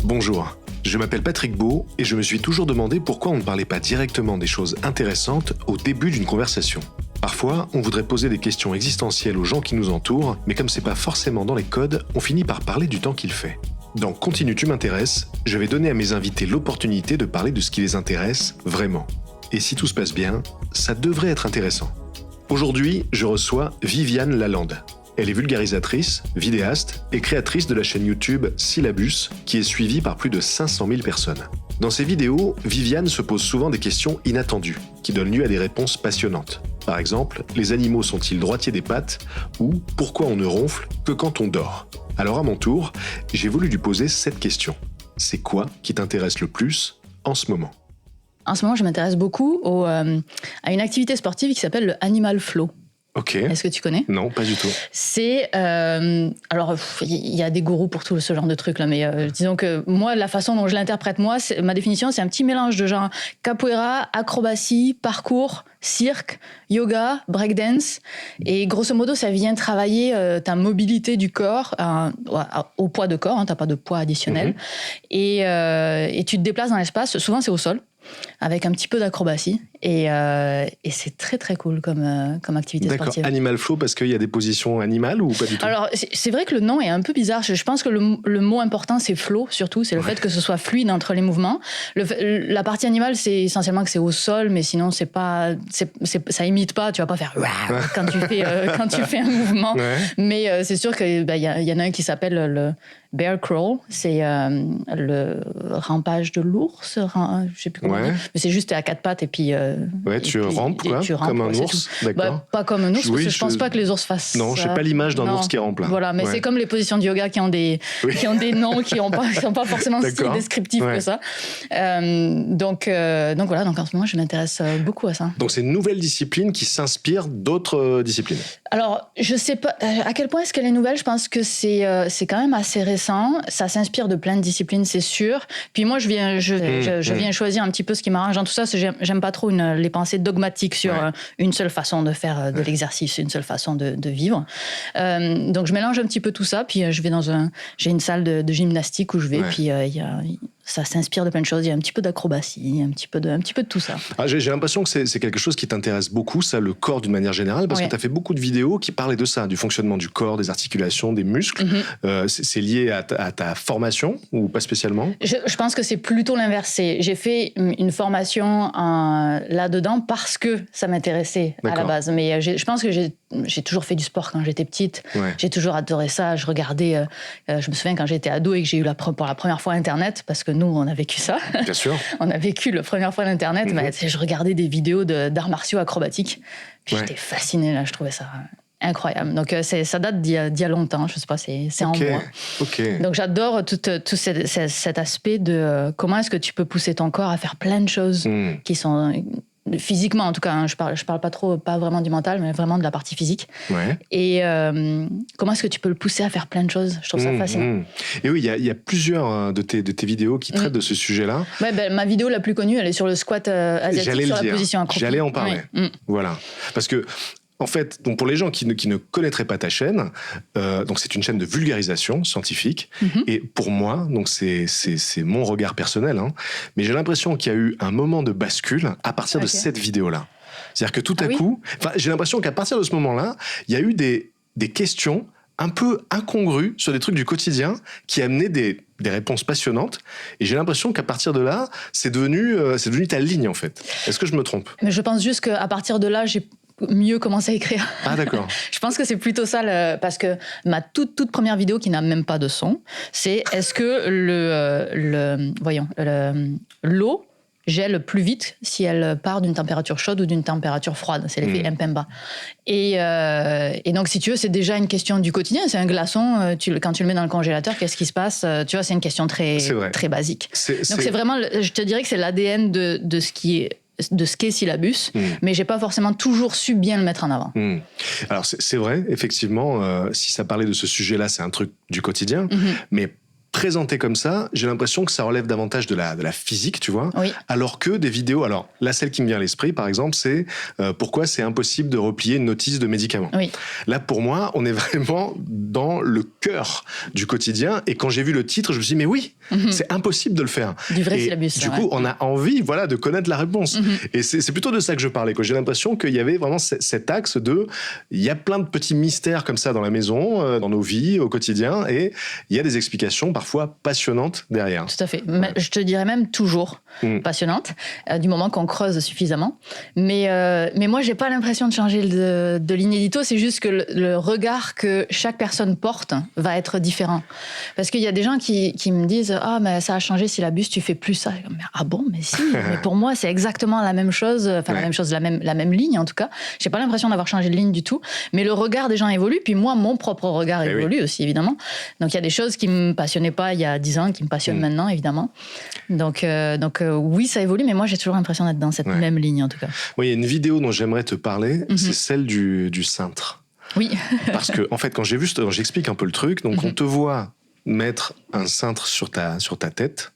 Bonjour, je m'appelle Patrick Beau et je me suis toujours demandé pourquoi on ne parlait pas directement des choses intéressantes au début d'une conversation. Parfois, on voudrait poser des questions existentielles aux gens qui nous entourent, mais comme c'est pas forcément dans les codes, on finit par parler du temps qu'il fait. Dans Continue tu m'intéresses, je vais donner à mes invités l'opportunité de parler de ce qui les intéresse vraiment. Et si tout se passe bien, ça devrait être intéressant. Aujourd'hui, je reçois Viviane Lalande. Elle est vulgarisatrice, vidéaste et créatrice de la chaîne YouTube Syllabus, qui est suivie par plus de 500 000 personnes. Dans ses vidéos, Viviane se pose souvent des questions inattendues, qui donnent lieu à des réponses passionnantes. Par exemple, les animaux sont-ils droitiers des pattes ou pourquoi on ne ronfle que quand on dort? Alors à mon tour, j'ai voulu lui poser cette question. C'est quoi qui t'intéresse le plus en ce moment? En ce moment, je m'intéresse beaucoup à une activité sportive qui s'appelle le Animal Flow. Ok. Est-ce que tu connais? Non, pas du tout. C'est alors il y a des gourous pour tout ce genre de trucs là, mais disons que moi la façon dont je l'interprète ma définition c'est un petit mélange de genre capoeira, acrobatie, parcours, cirque, yoga, breakdance et grosso modo ça vient travailler ta mobilité du corps au poids de corps, hein, t'as pas de poids additionnel et tu te déplaces dans l'espace. Souvent c'est au sol, avec un petit peu d'acrobatie et c'est très très cool comme activité sportive. D'accord, Animal Flow parce qu'il y a des positions animales ou pas du tout? Alors c'est vrai que le nom est un peu bizarre. Je pense que le mot important c'est flow surtout, c'est le fait que ce soit fluide entre les mouvements. La partie animale c'est essentiellement que c'est au sol, mais sinon c'est pas, ça imite pas. Tu vas pas faire quand tu fais un mouvement. Ouais. Mais c'est sûr que y en a un qui s'appelle le bear crawl, c'est le rampage de l'ours. Je sais plus comment dire. Mais c'est juste t'es à quatre pattes et puis tu rampes quoi, comme un ours. D'accord. Pas comme un ours, parce que je pense pas que les ours fassent. Non, j'ai pas l'image d'un ours qui rampe là. Voilà, mais c'est comme les positions de yoga qui ont des noms qui sont pas forcément si descriptifs que ça. Donc voilà, donc en ce moment je m'intéresse beaucoup à ça. Donc c'est une nouvelle discipline qui s'inspire d'autres disciplines. Alors je sais pas à quel point est-ce qu'elle est nouvelle. Je pense que c'est quand même assez récent. Ça s'inspire de plein de disciplines, c'est sûr. Puis moi je viens choisir un petit peu ce qui m'arrange dans tout ça. J'aime pas trop les pensées dogmatiques sur une seule façon de faire de l'exercice, une seule façon de vivre. Donc je mélange un petit peu tout ça, puis je vais j'ai une salle de gymnastique où je vais, puis ça s'inspire de plein de choses. Il y a un petit peu d'acrobatie, un petit peu de tout ça. J'ai l'impression que c'est quelque chose qui t'intéresse beaucoup, ça, le corps d'une manière générale, parce que tu as fait beaucoup de vidéos qui parlaient de ça, du fonctionnement du corps, des articulations, des muscles. C'est lié à ta formation ou pas spécialement? Je pense que c'est plutôt l'inverse. J'ai fait une formation là-dedans parce que ça m'intéressait à la base. Mais je pense que j'ai toujours fait du sport quand j'étais petite. J'ai toujours adoré ça. Je regardais, je me souviens quand j'étais ado et que j'ai eu pour la première fois Internet, parce que nous, on a vécu ça. Bien sûr. On a vécu la première fois l'Internet. Je regardais des vidéos d'arts martiaux acrobatiques. Puis j'étais fascinée, là. Je trouvais ça incroyable. Donc, ça date d'il y a longtemps. Je sais pas, c'est en moi. Donc, j'adore tout cet aspect de comment est-ce que tu peux pousser ton corps à faire plein de choses qui sont... physiquement en tout cas, hein, je parle pas vraiment du mental, mais vraiment de la partie physique. Et comment est-ce que tu peux le pousser à faire plein de choses? Je trouve ça fascinant. Et oui, il y a plusieurs de tes vidéos qui traitent de ce sujet-là. Ma vidéo la plus connue, elle est sur le squat asiatique, sur la position accroupie. J'allais en parler. Voilà, parce que en fait, donc pour les gens qui ne connaîtraient pas ta chaîne, donc c'est une chaîne de vulgarisation scientifique. Et pour moi, donc c'est mon regard personnel, hein, mais j'ai l'impression qu'il y a eu un moment de bascule à partir de cette vidéo-là. C'est-à-dire que tout à coup, j'ai l'impression qu'à partir de ce moment-là, il y a eu des questions un peu incongrues sur des trucs du quotidien qui amenaient des réponses passionnantes. Et j'ai l'impression qu'à partir de là, c'est devenu ta ligne en fait. Est-ce que je me trompe? Mais je pense juste qu'à partir de là, j'ai mieux commencer à écrire. Ah d'accord. Je pense que c'est plutôt ça, parce que ma toute première vidéo qui n'a même pas de son, c'est est-ce que l'eau gèle plus vite si elle part d'une température chaude ou d'une température froide. C'est l'effet Mpemba. Et donc, si tu veux, c'est déjà une question du quotidien. C'est un glaçon, quand tu le mets dans le congélateur, qu'est-ce qui se passe? Tu vois, c'est une question très basique. Donc, c'est vraiment, je te dirais que c'est l'ADN de ce qui est de ce qu'est Syllabus, mais j'ai pas forcément toujours su bien le mettre en avant. Alors c'est vrai, effectivement, si ça parlait de ce sujet-là, c'est un truc du quotidien, mais présenté comme ça, j'ai l'impression que ça relève davantage de la physique, tu vois. Oui. Alors que des vidéos, alors là, celle qui me vient à l'esprit, par exemple, c'est pourquoi c'est impossible de replier une notice de médicament. Oui. Là, pour moi, on est vraiment dans le cœur du quotidien. Et quand j'ai vu le titre, je me suis dit, mais oui, c'est impossible de le faire. Du vrai et syllabus. Du coup, on a envie, voilà, de connaître la réponse. Et c'est plutôt de ça que je parlais, quoi. J'ai l'impression qu'il y avait vraiment cet axe de, il y a plein de petits mystères comme ça dans la maison, dans nos vies, au quotidien, et il y a des explications parfois passionnantes derrière. Tout à fait. Ouais. Je te dirais même toujours passionnantes, du moment qu'on creuse suffisamment. Mais moi, j'ai pas l'impression de changer de ligne édito. C'est juste que le regard que chaque personne porte va être différent. Parce qu'il y a des gens qui me disent « Ah, mais ça a changé syllabus, tu fais plus ça. » Ah bon, mais si. Mais pour moi, c'est exactement la même chose. Enfin, la même chose, la même ligne, en tout cas. J'ai pas l'impression d'avoir changé de ligne du tout. Mais le regard des gens évolue. Puis moi, mon propre regard évolue aussi, évidemment. Donc, il y a des choses qui me passionnaient pas il y a 10 ans, qui me passionnent maintenant, évidemment. Donc oui, ça évolue, mais moi, j'ai toujours l'impression d'être dans cette même ligne, en tout cas. Oui, il y a une vidéo dont j'aimerais te parler, c'est celle du cintre. Oui. Parce que, en fait, quand j'ai vu, j'explique un peu le truc. Donc, on te voit mettre un cintre sur ta tête.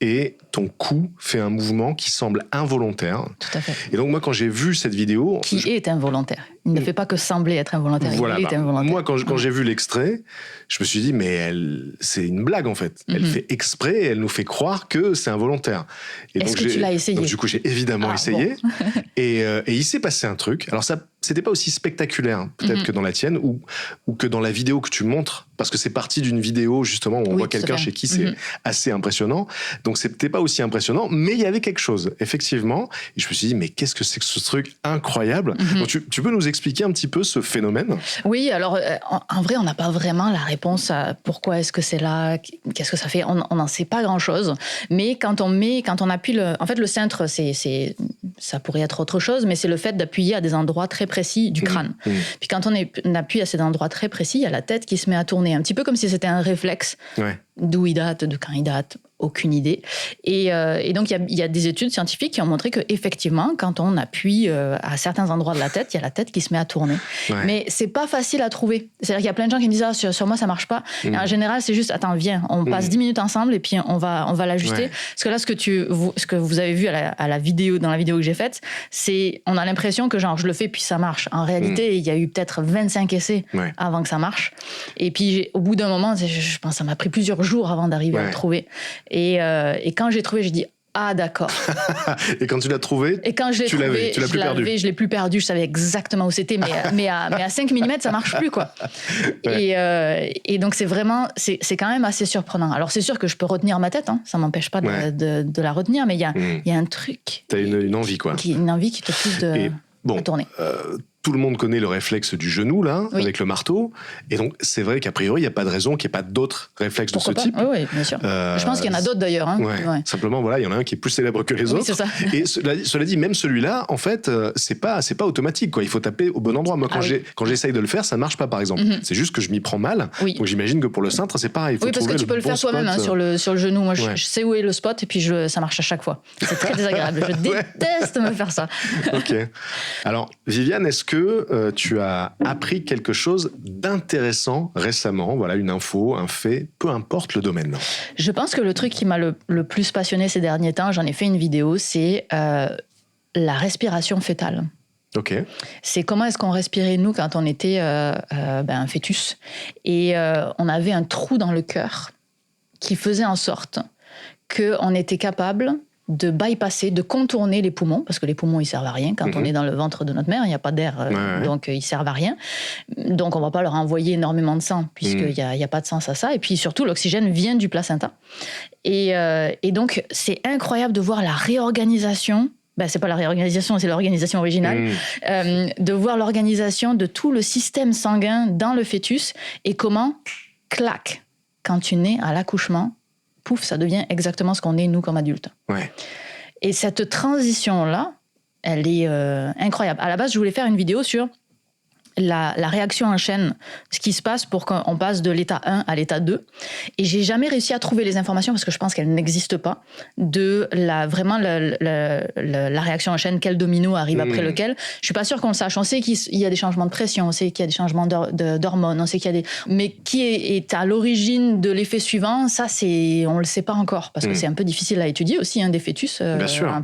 Et ton cou fait un mouvement qui semble involontaire. Tout à fait. Et donc, moi, quand j'ai vu cette vidéo... Qui est involontaire. Il ne fait pas que sembler être involontaire, voilà, il est involontaire. Moi, quand j'ai vu l'extrait, je me suis dit, mais c'est une blague, en fait. Elle fait exprès, elle nous fait croire que c'est involontaire. Est-ce que tu l'as essayé ? Donc, du coup, j'ai évidemment essayé. Bon. Et il s'est passé un truc. Alors, ça, c'était pas aussi spectaculaire, peut-être, que dans la tienne, ou que dans la vidéo que tu montres, parce que c'est parti d'une vidéo, justement, où on voit quelqu'un chez qui c'est assez impressionnant. Donc, c'était pas aussi impressionnant, mais il y avait quelque chose, effectivement. Et je me suis dit, mais qu'est-ce que c'est que ce truc incroyable ? Donc, tu peux nous expliquer un petit peu ce phénomène ? Oui, alors, en vrai, on n'a pas vraiment la réponse à pourquoi est-ce que c'est là, qu'est-ce que ça fait. On n'en sait pas grand-chose. Mais quand on appuie en fait, le cintre, ça pourrait être autre chose, mais c'est le fait d'appuyer à des endroits très précis du crâne. Puis quand on appuie à ces endroits très précis, il y a la tête qui se met à tourner, un petit peu comme si c'était un réflexe. Ouais. D'où il date, de quand il date, aucune idée. Et donc, il y a des études scientifiques qui ont montré qu'effectivement, quand on appuie à certains endroits de la tête, il y a la tête qui se met à tourner. Ouais. Mais c'est pas facile à trouver. C'est-à-dire qu'il y a plein de gens qui me disent « Ah, sur moi, ça marche pas. » En général, c'est juste « Attends, viens, on passe 10 minutes ensemble et puis on va l'ajuster. » Parce que là, ce que vous avez vu à la vidéo, dans la vidéo que j'ai faite, c'est on a l'impression que genre je le fais puis ça marche. En réalité, il y a eu peut-être 25 essais avant que ça marche. Et puis, au bout d'un moment, je pense que ça m'a pris plusieurs jours avant d'arriver à le trouver. Et quand j'ai trouvé, j'ai dit ah d'accord. Et quand tu l'as trouvé, tu l'avais plus perdu. Je l'ai plus perdu, je savais exactement où c'était, mais à 5 mm ça marche plus quoi. Et donc c'est quand même assez surprenant. Alors c'est sûr que je peux retenir ma tête, ça m'empêche pas de la retenir, mais il y a un truc. T'as une envie quoi. Une envie qui te pousse à tourner. Tout le monde connaît le réflexe du genou, là, avec le marteau. Et donc, c'est vrai qu'a priori, il n'y a pas de raison qu'il n'y ait pas d'autres réflexes de ce type. Oui, bien sûr. Je pense qu'il y en a d'autres, d'ailleurs. Simplement, voilà, il y en a un qui est plus célèbre que les autres. C'est ça. Et cela dit, même celui-là, en fait, c'est pas automatique, quoi. Il faut taper au bon endroit. Moi, quand j'essaye de le faire, ça ne marche pas, par exemple. C'est juste que je m'y prends mal. Donc, j'imagine que pour le cintre, c'est pareil. Oui, parce que tu peux le faire toi-même sur le genou. Moi, je sais où est le spot et puis ça marche à chaque fois. C'est très désagréable. Je déteste me faire ça. Ok. Alors, Viviane, est-ce que tu as appris quelque chose d'intéressant récemment, voilà, une info, un fait, peu importe le domaine? Je pense que le truc qui m'a le plus passionné ces derniers temps, j'en ai fait une vidéo, c'est la respiration fœtale. Ok. C'est comment est-ce qu'on respirait, nous, quand on était un fœtus. Et on avait un trou dans le cœur qui faisait en sorte qu'on était capable de bypasser, de contourner les poumons, parce que les poumons, ils servent à rien. Quand on est dans le ventre de notre mère, il n'y a pas d'air, donc ils servent à rien. Donc, on ne va pas leur envoyer énormément de sang, puisqu'il n'y a pas de sens à ça. Et puis, surtout, l'oxygène vient du placenta. Et donc, c'est incroyable de voir la réorganisation. C'est pas la réorganisation, c'est l'organisation originale. De voir l'organisation de tout le système sanguin dans le fœtus et comment, clac, quand tu nais à l'accouchement, pouf, ça devient exactement ce qu'on est, nous, comme adultes. Ouais. Et cette transition-là, elle est incroyable. À la base, je voulais faire une vidéo sur la réaction en chaîne, ce qui se passe pour qu'on passe de l'état 1 à l'état 2. Et j'ai jamais réussi à trouver les informations, parce que je pense qu'elles n'existent pas, de la réaction en chaîne, quel domino arrive après lequel. Je suis pas sûre qu'on le sache. On sait qu'il y a des changements de pression, on sait qu'il y a des changements d'hormones, on sait qu'il y a des... Mais qui est à l'origine de l'effet suivant, ça, on le sait pas encore, parce que c'est un peu difficile à étudier aussi, des fœtus.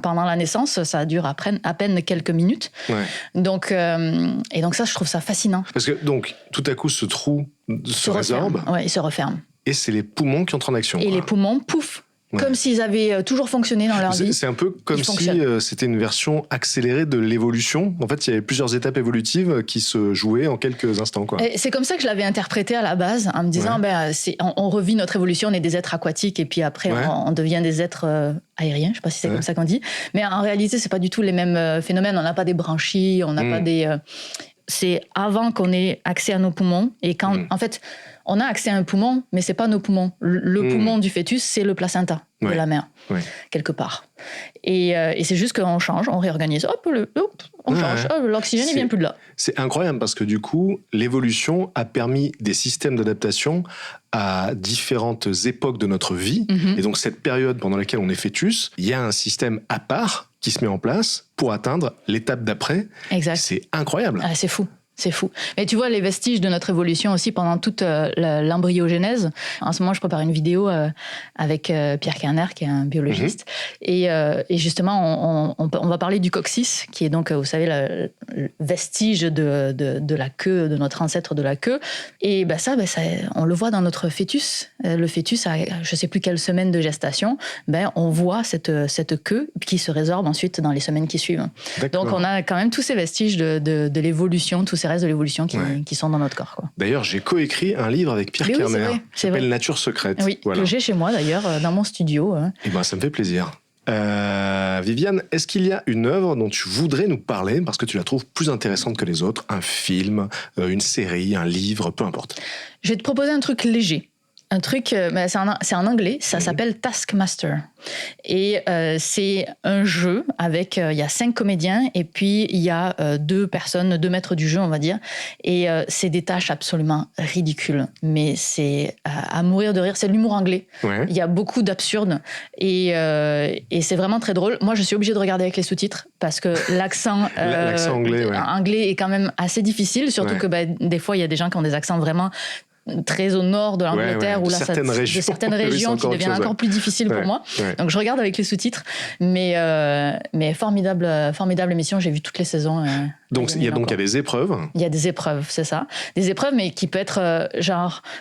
Pendant la naissance, ça dure à peine quelques minutes. Ouais. Donc ça, je trouve ça fascinant. Parce que donc, tout à coup, ce trou se résorbe. Oui, il se referme. Et c'est les poumons qui entrent en action. Et les poumons, pouf, comme s'ils avaient toujours fonctionné dans leur vie. C'est un peu comme si c'était une version accélérée de l'évolution. En fait, il y avait plusieurs étapes évolutives qui se jouaient en quelques instants. Et c'est comme ça que je l'avais interprété à la base, en me disant, on revit notre évolution, on est des êtres aquatiques, et puis après, on devient des êtres aériens. Je ne sais pas si c'est comme ça qu'on dit. Mais en réalité, ce n'est pas du tout les mêmes phénomènes. On n'a pas des branchies, on n'a pas des... C'est avant qu'on ait accès à nos poumons. Et quand, en fait, on a accès à un poumon, mais c'est pas nos poumons. Le poumon du fœtus, c'est le placenta de la mère, quelque part. Et c'est juste qu'on change, on réorganise. On change. L'oxygène, il vient plus de là. C'est incroyable parce que du coup, l'évolution a permis des systèmes d'adaptation à différentes époques de notre vie. Et donc, cette période pendant laquelle on est fœtus, il y a un système à part qui se met en place pour atteindre l'étape d'après. Exact. C'est incroyable. C'est fou. C'est fou. Mais tu vois les vestiges de notre évolution aussi pendant toute l'embryogénèse. En ce moment, je prépare une vidéo avec Pierre Kerner, qui est un biologiste. Et justement, on va parler du coccyx, qui est donc, vous savez, le vestige de la queue, de notre ancêtre de la queue. Et ça, on le voit dans notre fœtus. Le fœtus, à je ne sais plus quelle semaine de gestation, on voit cette queue qui se résorbe ensuite dans les semaines qui suivent. D'accord. Donc, on a quand même tous ces vestiges de l'évolution, tous ces restes de l'évolution qui sont dans notre corps. D'ailleurs, j'ai coécrit un livre avec Pierre Kerner qui s'appelle Nature secrète. Oui, que j'ai chez moi d'ailleurs, dans mon studio. Et ça me fait plaisir. Viviane, est-ce qu'il y a une œuvre dont tu voudrais nous parler parce que tu la trouves plus intéressante que les autres? Un film, une série, un livre, peu importe. Je vais te proposer un truc léger. Un truc, c'est en anglais, ça s'appelle Taskmaster. Et c'est un jeu avec, il y a 5 comédiens et puis il y a 2 maîtres du jeu, on va dire. Et c'est des tâches absolument ridicules. Mais c'est à mourir de rire. C'est de l'humour anglais. Ouais. Il y a beaucoup d'absurdes. Et c'est vraiment très drôle. Moi, je suis obligée de regarder avec les sous-titres parce que l'accent anglais est quand même assez difficile. Surtout que des fois, il y a des gens qui ont des accents vraiment très au nord de l'Angleterre, où là, certaines régions qui deviennent encore plus difficiles pour moi. Ouais. Donc, je regarde avec les sous-titres. Mais formidable émission. J'ai vu toutes les saisons. Donc, il y a des épreuves. Il y a des épreuves, c'est ça. Des épreuves, mais qui peut être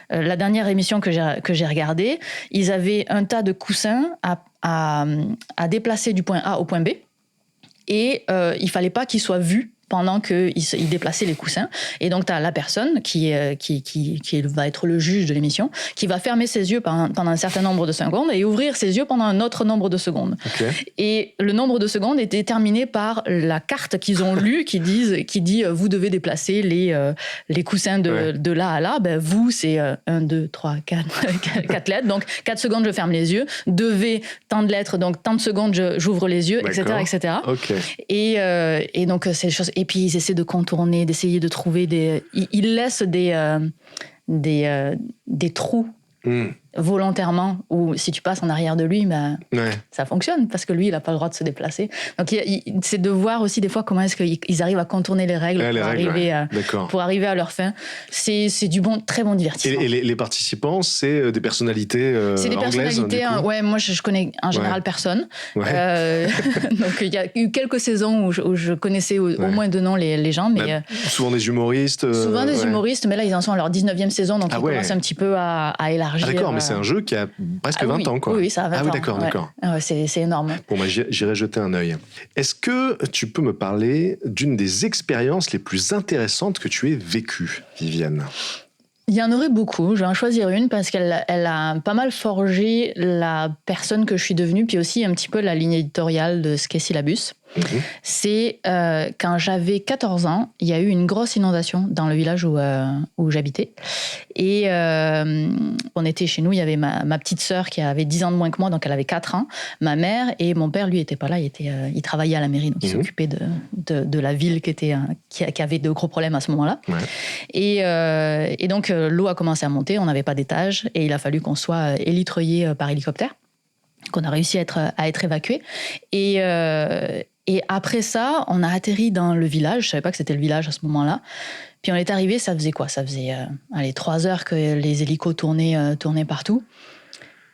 la dernière émission que j'ai regardée, ils avaient un tas de coussins à déplacer du point A au point B. Et il fallait pas qu'ils soient vus pendant qu'il déplaçait les coussins. Et donc, tu as la personne qui va être le juge de l'émission, qui va fermer ses yeux pendant un certain nombre de secondes et ouvrir ses yeux pendant un autre nombre de secondes. Okay. Et le nombre de secondes est déterminé par la carte qu'ils ont lue qui dit vous devez déplacer les coussins de là à là. Vous, c'est 1, 2, 3, 4 lettres. Donc, 4 secondes, je ferme les yeux. 2 V, tant de lettres. Donc, tant de secondes, j'ouvre les yeux, etc. etc. Okay. Et donc, c'est des choses... Et puis, ils essaient de contourner, d'essayer de trouver Ils laissent des trous volontairement, ou si tu passes en arrière de lui, ça fonctionne, parce que lui, il n'a pas le droit de se déplacer. Donc, c'est de voir aussi des fois comment est-ce qu'ils arrivent à contourner les règles pour arriver à leur fin. C'est du très bon divertissement. Et les participants, c'est des personnalités c'est des personnalités, moi je connais en général personne. Ouais. Donc, il y a eu quelques saisons où je connaissais au moins de nom les gens. Mais, souvent des humoristes. Humoristes, mais là, ils en sont à leur 19e saison, donc ils commencent un petit peu à élargir. D'accord, mais c'est un jeu qui a presque 20 ans, quoi. Oui, ça a 20 ans. Oui, d'accord. C'est énorme. Bon, j'irai jeter un œil. Est-ce que tu peux me parler d'une des expériences les plus intéressantes que tu aies vécues, Viviane ? Il y en aurait beaucoup. Je vais en choisir une parce qu'elle a pas mal forgé la personne que je suis devenue, puis aussi un petit peu la ligne éditoriale de ce qu'est Syllabus. C'est quand j'avais 14 ans, il y a eu une grosse inondation dans le village où j'habitais. Et on était chez nous, il y avait ma petite sœur qui avait 10 ans de moins que moi, donc elle avait 4 ans, ma mère, et mon père, lui, n'était pas là, il travaillait à la mairie, donc il s'occupait de la ville qui avait de gros problèmes à ce moment-là. Ouais. Et donc l'eau a commencé à monter, on n'avait pas d'étage, et il a fallu qu'on soit élitreillé par hélicoptère, qu'on a réussi à être évacué. Et après ça, on a atterri dans le village. Je ne savais pas que c'était le village à ce moment-là. Puis on est arrivé, ça faisait quoi ? Ça faisait 3 heures que les hélicos tournaient partout.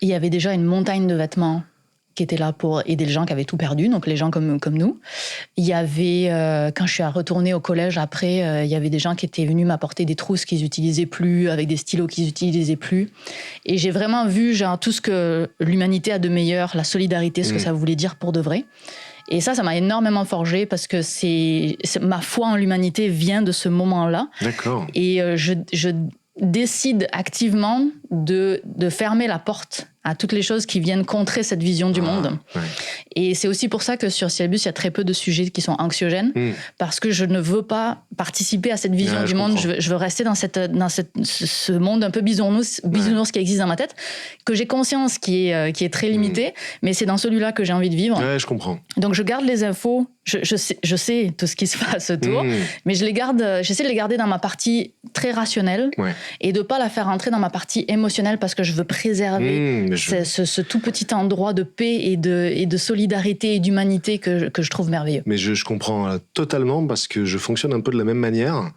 Et il y avait déjà une montagne de vêtements qui était là pour aider les gens qui avaient tout perdu, donc les gens comme nous. Il y avait, quand je suis retournée au collège après, il y avait des gens qui étaient venus m'apporter des trousses qu'ils n'utilisaient plus, avec des stylos qu'ils n'utilisaient plus. Et j'ai vraiment vu tout ce que l'humanité a de meilleur, la solidarité, ce que ça voulait dire pour de vrai. Et ça m'a énormément forgé parce que ma foi en l'humanité vient de ce moment-là. D'accord. Et je décide activement de fermer la porte à toutes les choses qui viennent contrer cette vision du monde. Ouais. Et c'est aussi pour ça que sur Ciel Bus, il y a très peu de sujets qui sont anxiogènes, parce que je ne veux pas participer à cette vision du monde. Je veux rester dans ce monde un peu bisounours qui existe dans ma tête, que j'ai conscience qui est très limité, mais c'est dans celui-là que j'ai envie de vivre. Ouais, je comprends. Donc je garde les infos, je sais tout ce qui se passe autour, mais j'essaie de les garder dans ma partie très rationnelle, et de ne pas la faire rentrer dans ma partie émotionnelle, parce que je veux préserver ce tout petit endroit de paix et de solidarité et d'humanité que je trouve merveilleux. Mais je comprends totalement, parce que je fonctionne un peu de la même manière.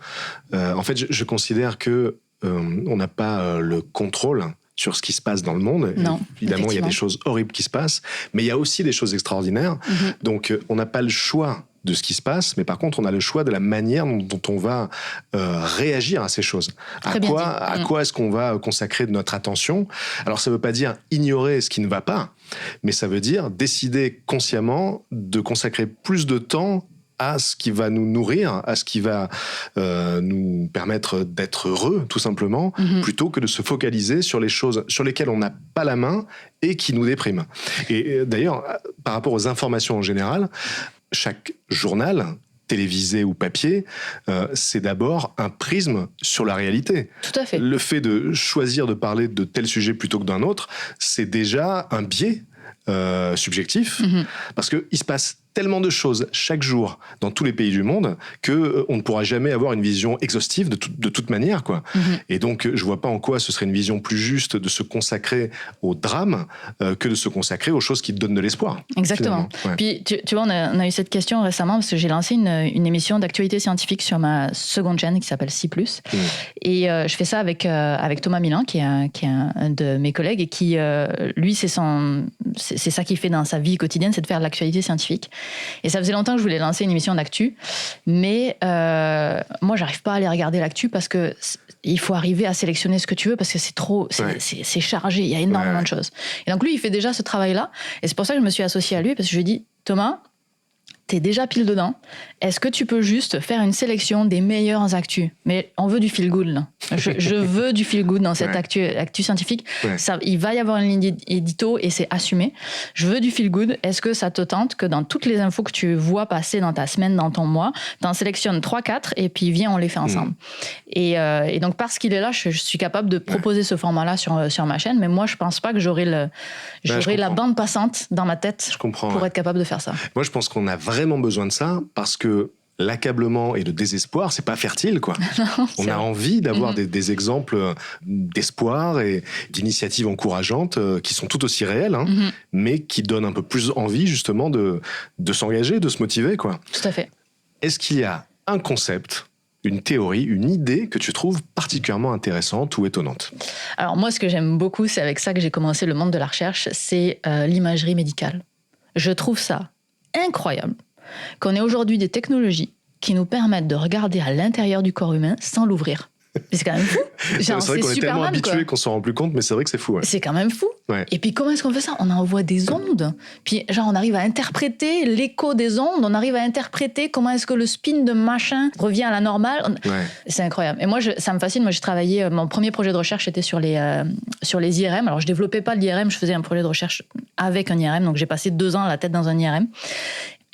En fait, je considère que on n'a pas le contrôle sur ce qui se passe dans le monde. Non, évidemment, il y a des choses horribles qui se passent, mais il y a aussi des choses extraordinaires. Donc, on n'a pas le choix de ce qui se passe, mais par contre, on a le choix de la manière dont on va réagir à ces choses. À quoi est-ce qu'on va consacrer de notre attention ? Alors, ça ne veut pas dire ignorer ce qui ne va pas, mais ça veut dire décider consciemment de consacrer plus de temps à ce qui va nous nourrir, à ce qui va nous permettre d'être heureux, tout simplement, plutôt que de se focaliser sur les choses sur lesquelles on n'a pas la main et qui nous dépriment. Et d'ailleurs, par rapport aux informations en général, chaque journal, télévisé ou papier, c'est d'abord un prisme sur la réalité. Tout à fait. Le fait de choisir de parler de tel sujet plutôt que d'un autre, c'est déjà un biais subjectif, parce qu'il se passe tellement de choses chaque jour dans tous les pays du monde qu'on ne pourra jamais avoir une vision exhaustive de toute manière, quoi. Et donc, je vois pas en quoi ce serait une vision plus juste de se consacrer au drame que de se consacrer aux choses qui te donnent de l'espoir. Exactement. Ouais. Puis, tu vois, on a eu cette question récemment parce que j'ai lancé une émission d'actualité scientifique sur ma seconde chaîne qui s'appelle C+. Et je fais ça avec Thomas Milan, qui est un de mes collègues, et qui, lui, c'est ça qu'il fait dans sa vie quotidienne, c'est de faire de l'actualité scientifique. Et ça faisait longtemps que je voulais lancer une émission d'actu, mais moi, j'arrive pas à aller regarder l'actu parce que il faut arriver à sélectionner ce que tu veux, parce que c'est chargé, il y a énormément de choses. Et donc lui, il fait déjà ce travail-là, et c'est pour ça que je me suis associée à lui, parce que je lui ai dit, Thomas, t'es déjà pile dedans. Est-ce que tu peux juste faire une sélection des meilleures actus ? Mais on veut du feel good, là. Je veux du feel good dans cette actu scientifique. Ça, il va y avoir une ligne édito et c'est assumé. Je veux du feel good. Est-ce que ça te tente que dans toutes les infos que tu vois passer dans ta semaine, dans ton mois, t'en sélectionnes 3-4 et puis viens, on les fait ensemble. Et donc, parce qu'il est là, je suis capable de proposer ce format-là sur ma chaîne, mais moi, je pense pas que j'aurai la bande passante dans ma tête pour être capable de faire ça. Moi, je pense qu'on a vraiment besoin de ça, parce que l'accablement et le désespoir, c'est pas fertile, quoi. Non, on a envie d'avoir des exemples d'espoir et d'initiatives encourageantes qui sont tout aussi réelles, mais qui donnent un peu plus envie, justement, de s'engager, de se motiver, quoi. Tout à fait. Est-ce qu'il y a un concept, une théorie, une idée que tu trouves particulièrement intéressante ou étonnante ? Alors moi, ce que j'aime beaucoup, c'est avec ça que j'ai commencé le monde de la recherche, c'est l'imagerie médicale. Je trouve ça incroyable qu'on ait aujourd'hui des technologies qui nous permettent de regarder à l'intérieur du corps humain sans l'ouvrir. C'est quand même fou. Genre, c'est vrai qu'on est tellement habitué qu'on s'en rend plus compte, mais c'est vrai que c'est fou. Ouais. C'est quand même fou. Ouais. Et puis comment est-ce qu'on fait ça ? On envoie des ondes. Puis genre on arrive à interpréter l'écho des ondes. On arrive à interpréter comment est-ce que le spin de machin revient à la normale. C'est incroyable. Et moi, ça me fascine. Moi, j'ai travaillé. Mon premier projet de recherche était sur les IRM. Alors je développais pas l'IRM. Je faisais un projet de recherche avec un IRM. Donc j'ai passé 2 ans la tête dans un IRM.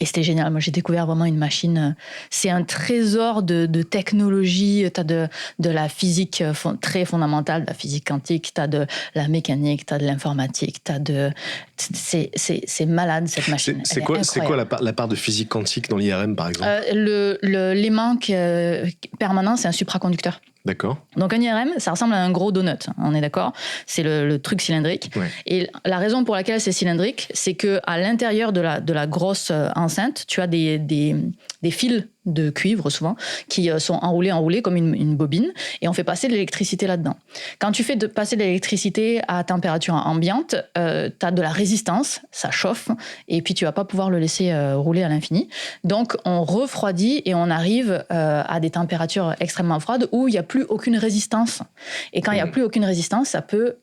Et c'était génial. Moi, j'ai découvert vraiment une machine. C'est un trésor de technologie. Tu as de la physique très fondamentale, de la physique quantique. Tu as de la mécanique, tu as de l'informatique. C'est malade, cette machine. C'est quoi la part de physique quantique dans l'IRM, par exemple? L'aimant permanent, c'est un supraconducteur. D'accord. Donc un IRM, ça ressemble à un gros donut, on est d'accord? C'est le truc cylindrique. Ouais. Et la raison pour laquelle c'est cylindrique, c'est qu'à l'intérieur de la grosse enceinte, tu as des fils de cuivre souvent qui sont enroulés comme une bobine, et on fait passer de l'électricité là-dedans. Quand tu fais passer de l'électricité à température ambiante, tu as de la résistance, ça chauffe, et puis tu vas pas pouvoir le laisser rouler à l'infini. Donc on refroidit et on arrive à des températures extrêmement froides où il n'y a plus aucune résistance. Et quand il n'y a plus aucune résistance, ça peut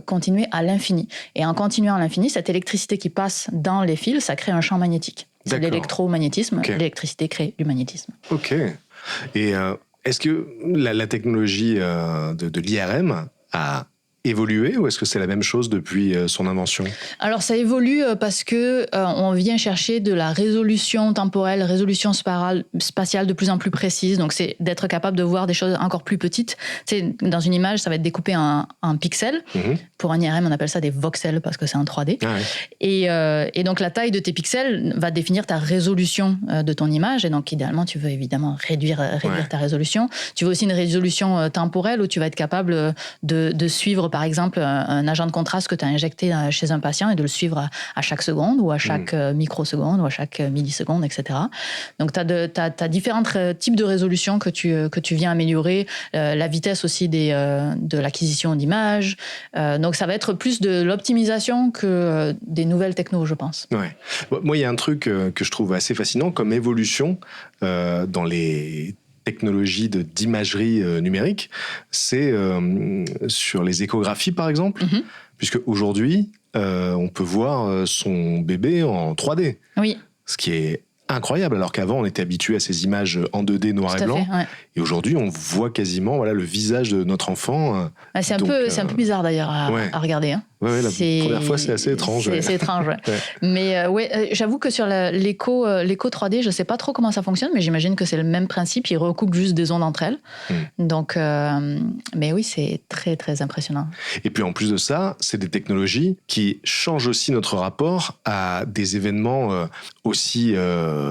continuer à l'infini. Et en continuant à l'infini, cette électricité qui passe dans les fils, ça crée un champ magnétique. C'est l'électromagnétisme. Okay. L'électricité crée du magnétisme. Ok. Et est-ce que la technologie de l'IRM a évolué, ou est-ce que c'est la même chose depuis son invention? Alors ça évolue parce que on vient chercher de la résolution temporelle, résolution spatiale de plus en plus précise. Donc c'est d'être capable de voir des choses encore plus petites. Tu sais, dans une image, ça va être découpé en pixels. Pour un IRM, on appelle ça des voxels parce que c'est en 3D. Ah ouais. Et donc la taille de tes pixels va définir ta résolution de ton image. Et donc idéalement, tu veux évidemment réduire ta résolution. Tu veux aussi une résolution temporelle où tu vas être capable de suivre par exemple un agent de contraste que tu as injecté chez un patient et de le suivre à chaque seconde ou à chaque microseconde ou à chaque milliseconde, etc. Donc tu as différents types de résolution que tu viens améliorer, la vitesse aussi de l'acquisition d'images. Donc ça va être plus de l'optimisation que des nouvelles technos, je pense. Ouais. Moi, il y a un truc que je trouve assez fascinant comme évolution dans les technologies d'imagerie numérique, c'est sur les échographies, par exemple, puisque aujourd'hui, on peut voir son bébé en 3D. Oui. Ce qui est incroyable, alors qu'avant, on était habitué à ces images en 2D noir et blanc. Ouais. Et aujourd'hui, on voit quasiment le visage de notre enfant. C'est un peu bizarre, d'ailleurs, à regarder. Hein. Ouais, la première fois, c'est assez étrange. C'est étrange, ouais. Mais j'avoue que sur l'écho 3D, je ne sais pas trop comment ça fonctionne, mais j'imagine que c'est le même principe. Ils recoupent juste des ondes entre elles. Donc, mais oui, c'est très, très impressionnant. Et puis, en plus de ça, c'est des technologies qui changent aussi notre rapport à des événements aussi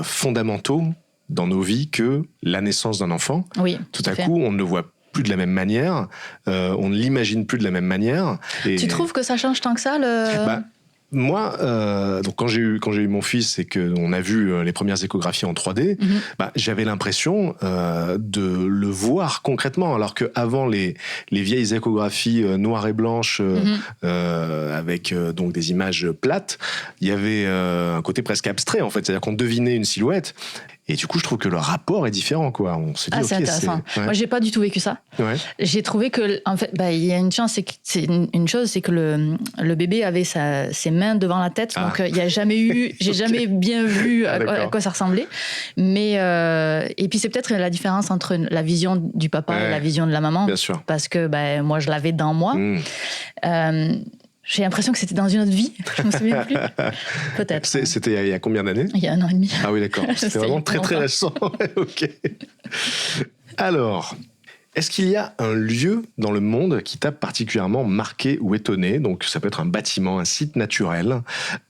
fondamentaux dans nos vies que la naissance d'un enfant. Oui, tout à coup, on ne le voit plus de la même manière, on ne l'imagine plus de la même manière. Et tu trouves que ça change tant que ça Moi, donc quand j'ai eu mon fils et qu'on a vu les premières échographies en 3D, j'avais l'impression de le voir concrètement, alors qu'avant les vieilles échographies noires et blanches avec donc des images plates, il y avait un côté presque abstrait en fait, c'est-à-dire qu'on devinait une silhouette. Et du coup, je trouve que le rapport est différent, quoi. On se dit, c'est intéressant. Moi, j'ai pas du tout vécu ça. Ouais. J'ai trouvé que, en fait, il y a une chance, c'est une chose, c'est que le bébé avait ses mains devant la tête, donc il y a jamais eu, j'ai jamais bien vu à quoi ça ressemblait. Mais et puis c'est peut-être la différence entre la vision du papa et la vision de la maman, bien sûr. Parce que moi, je l'avais dans moi. J'ai l'impression que c'était dans une autre vie. Je me souviens plus. Peut-être. C'était il y a combien d'années? Il y a 1 an et demi. Ah oui, d'accord. C'était vraiment très, très récent. Ok. Alors, est-ce qu'il y a un lieu dans le monde qui t'a particulièrement marqué ou étonné? Donc, ça peut être un bâtiment, un site naturel.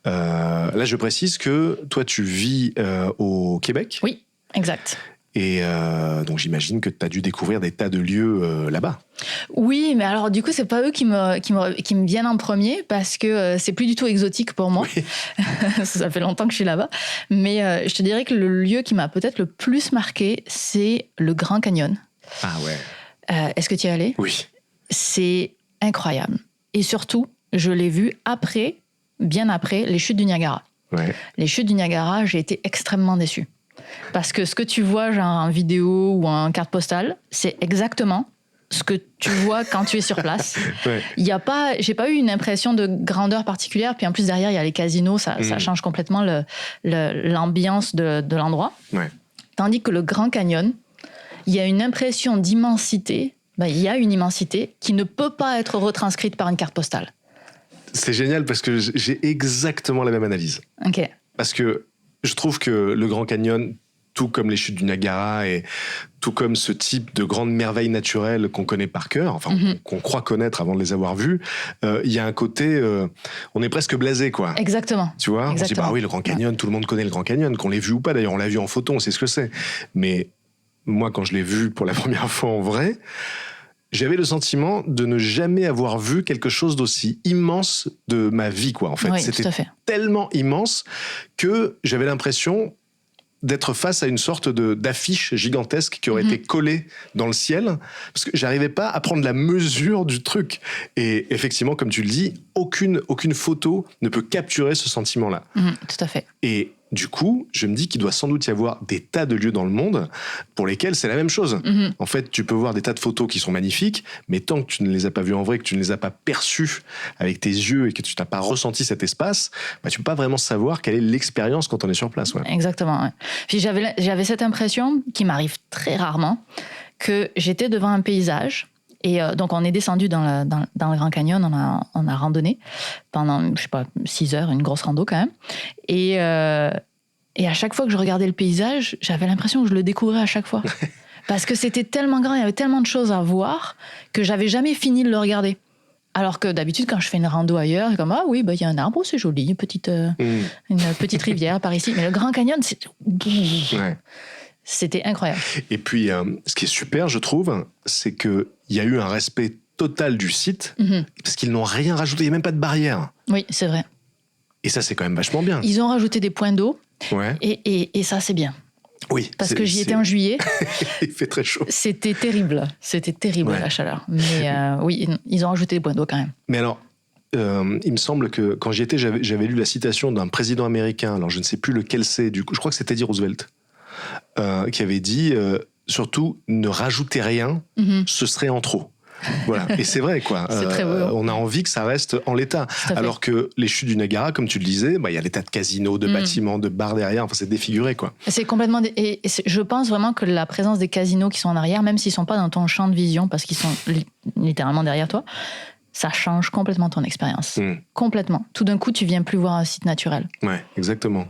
Là, je précise que toi, tu vis au Québec. Oui, exact. Et donc, j'imagine que tu as dû découvrir des tas de lieux là-bas. Oui, mais alors du coup, c'est pas eux qui me viennent en premier parce que c'est plus du tout exotique pour moi. Oui. Ça fait longtemps que je suis là-bas. Mais je te dirais que le lieu qui m'a peut-être le plus marqué, c'est le Grand Canyon. Ah ouais. Est-ce que tu y es allé? Oui. C'est incroyable. Et surtout, je l'ai vu bien après les chutes du Niagara. Ouais. Les chutes du Niagara, j'ai été extrêmement déçue. Parce que ce que tu vois genre en vidéo ou en carte postale, c'est exactement ce que tu vois quand tu es sur place. Ouais. J'ai pas eu une impression de grandeur particulière. Puis en plus, derrière, il y a les casinos. Ça change complètement l'ambiance de l'endroit. Ouais. Tandis que le Grand Canyon, il y a une impression d'immensité. Il y a une immensité qui ne peut pas être retranscrite par une carte postale. C'est génial parce que j'ai exactement la même analyse. Ok. Parce que je trouve que le Grand Canyon, tout comme les chutes du Niagara et tout comme ce type de grandes merveilles naturelles qu'on connaît par cœur, enfin qu'on croit connaître avant de les avoir vues, il y a un côté, on est presque blasé, quoi. Exactement. Tu vois, Exactement. on se dit bah oui, le Grand Canyon, tout le monde connaît le Grand Canyon, qu'on l'ait vu ou pas. D'ailleurs, on l'a vu en photo, on sait ce que c'est. Mais moi, quand je l'ai vu pour la première fois en vrai, j'avais le sentiment de ne jamais avoir vu quelque chose d'aussi immense de ma vie, quoi. En fait, Oui, c'était tout à fait. tellement immense que j'avais l'impression d'être face à une sorte d'affiche gigantesque qui aurait été collée dans le ciel, parce que j'arrivais pas à prendre la mesure du truc. Et effectivement, comme tu le dis, aucune photo ne peut capturer ce sentiment-là. Tout à fait. Et du coup, je me dis qu'il doit sans doute y avoir des tas de lieux dans le monde pour lesquels c'est la même chose. En fait, tu peux voir des tas de photos qui sont magnifiques, mais tant que tu ne les as pas vues en vrai, que tu ne les as pas perçues avec tes yeux et que tu n'as pas ressenti cet espace, bah, tu peux pas vraiment savoir quelle est l'expérience quand on est sur place. Ouais. Exactement. Ouais. Puis j'avais cette impression, qui m'arrive très rarement, que j'étais devant un paysage. Et donc, on est descendu dans le Grand Canyon, on a randonné pendant, 6 heures, une grosse rando quand même. Et à chaque fois que je regardais le paysage, j'avais l'impression que je le découvrais à chaque fois. Parce que c'était tellement grand, il y avait tellement de choses à voir que j'avais jamais fini de le regarder. Alors que d'habitude, quand je fais une rando ailleurs, c'est comme, ah oui, il y a un arbre, c'est joli, une petite rivière par ici. Mais le Grand Canyon, c'était incroyable. Et puis, ce qui est super, je trouve, c'est qu'il y a eu un respect total du site, parce qu'ils n'ont rien rajouté, il n'y a même pas de barrière. Oui, c'est vrai. Et ça, c'est quand même vachement bien. Ils ont rajouté des points d'eau, ouais. et ça, c'est bien. Oui. Parce que j'y étais en juillet. Il fait très chaud. C'était terrible la chaleur. Mais oui, ils ont rajouté des points d'eau quand même. Mais alors, il me semble que quand j'y étais, j'avais lu la citation d'un président américain, alors je ne sais plus lequel c'est, du coup, je crois que c'est Teddy Roosevelt, qui avait dit surtout ne rajoutez rien, ce serait en trop. Voilà. Et c'est vrai, quoi. C'est très beau. On a envie que ça reste en l'état. Alors que les chutes du Niagara, comme tu le disais, il y a des tas de casinos, de bâtiments, de bars derrière. Enfin, c'est défiguré, quoi. C'est complètement. Et je pense vraiment que la présence des casinos qui sont en arrière, même s'ils sont pas dans ton champ de vision, parce qu'ils sont littéralement derrière toi, ça change complètement ton expérience. Complètement. Tout d'un coup, tu viens plus voir un site naturel. Ouais, exactement.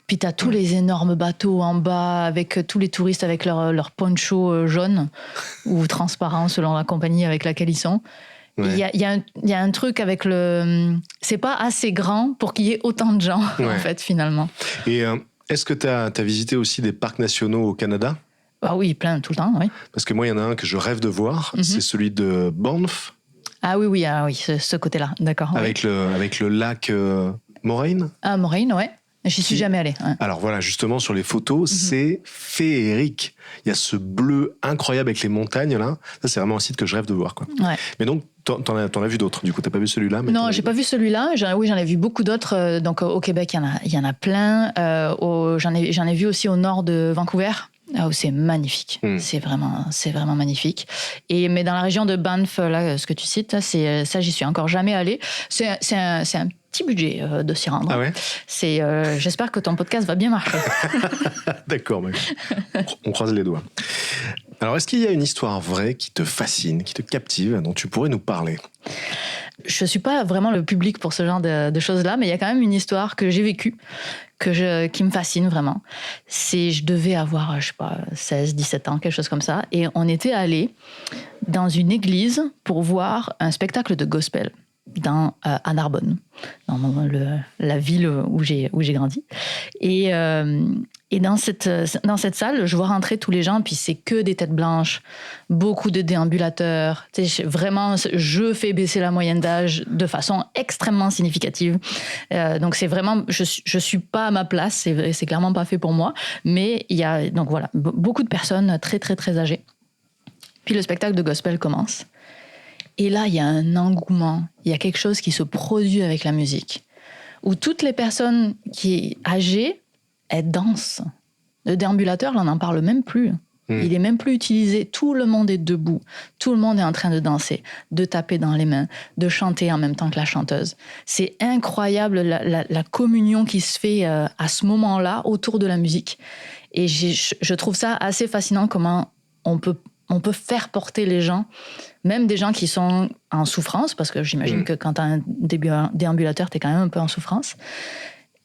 Puis t'as tous les énormes bateaux en bas, avec tous les touristes avec leur poncho jaune ou transparent selon la compagnie avec laquelle ils sont. Il y a un truc avec le... C'est pas assez grand pour qu'il y ait autant de gens, en fait, finalement. Et est-ce que t'as visité aussi des parcs nationaux au Canada ? Ah oui, plein, tout le temps, oui. Parce que moi, il y en a un que je rêve de voir, c'est celui de Banff. Ah oui, ce côté-là, d'accord. Avec le lac Moraine. Ah, Moraine, ouais. J'y suis jamais allée. Ouais. Alors voilà, justement, sur les photos, c'est féerique. Il y a ce bleu incroyable avec les montagnes, là. Ça, c'est vraiment un site que je rêve de voir, quoi. Ouais. Mais donc, t'en as vu d'autres. Du coup, t'as pas vu celui-là, mais non, j'ai pas vu celui-là. J'en ai vu beaucoup d'autres. Donc, au Québec, il y en a plein. J'en ai vu aussi au nord de Vancouver. Où c'est magnifique. C'est vraiment magnifique. Mais dans la région de Banff, là, ce que tu cites, ça, j'y suis encore jamais allée. C'est un petit budget de s'y rendre. Ah ouais. J'espère que ton podcast va bien marcher. D'accord, mec. On croise les doigts. Alors, est-ce qu'il y a une histoire vraie qui te fascine, qui te captive, dont tu pourrais nous parler ? Je suis pas vraiment le public pour ce genre de choses-là, mais il y a quand même une histoire que j'ai vécue, qui me fascine vraiment. Je devais avoir, 16, 17 ans, quelque chose comme ça, et on était allés dans une église pour voir un spectacle de gospel à Narbonne, dans la ville où j'ai grandi. Et dans cette salle, je vois rentrer tous les gens, puis c'est que des têtes blanches, beaucoup de déambulateurs. Vraiment, je fais baisser la moyenne d'âge de façon extrêmement significative. Donc c'est vraiment, je suis pas à ma place, c'est clairement pas fait pour moi. Mais il y a donc voilà beaucoup de personnes très très très âgées. Puis le spectacle de gospel commence. Et là, il y a un engouement, il y a quelque chose qui se produit avec la musique, où toutes les personnes qui sont âgées, elles dansent. Le déambulateur, là, on n'en parle même plus. Il est même plus utilisé. Tout le monde est debout. Tout le monde est en train de danser, de taper dans les mains, de chanter en même temps que la chanteuse. C'est incroyable la communion qui se fait à ce moment-là autour de la musique. Et je trouve ça assez fascinant comment on peut faire porter les gens, même des gens qui sont en souffrance, parce que j'imagine que quand tu as un déambulateur, tu es quand même un peu en souffrance.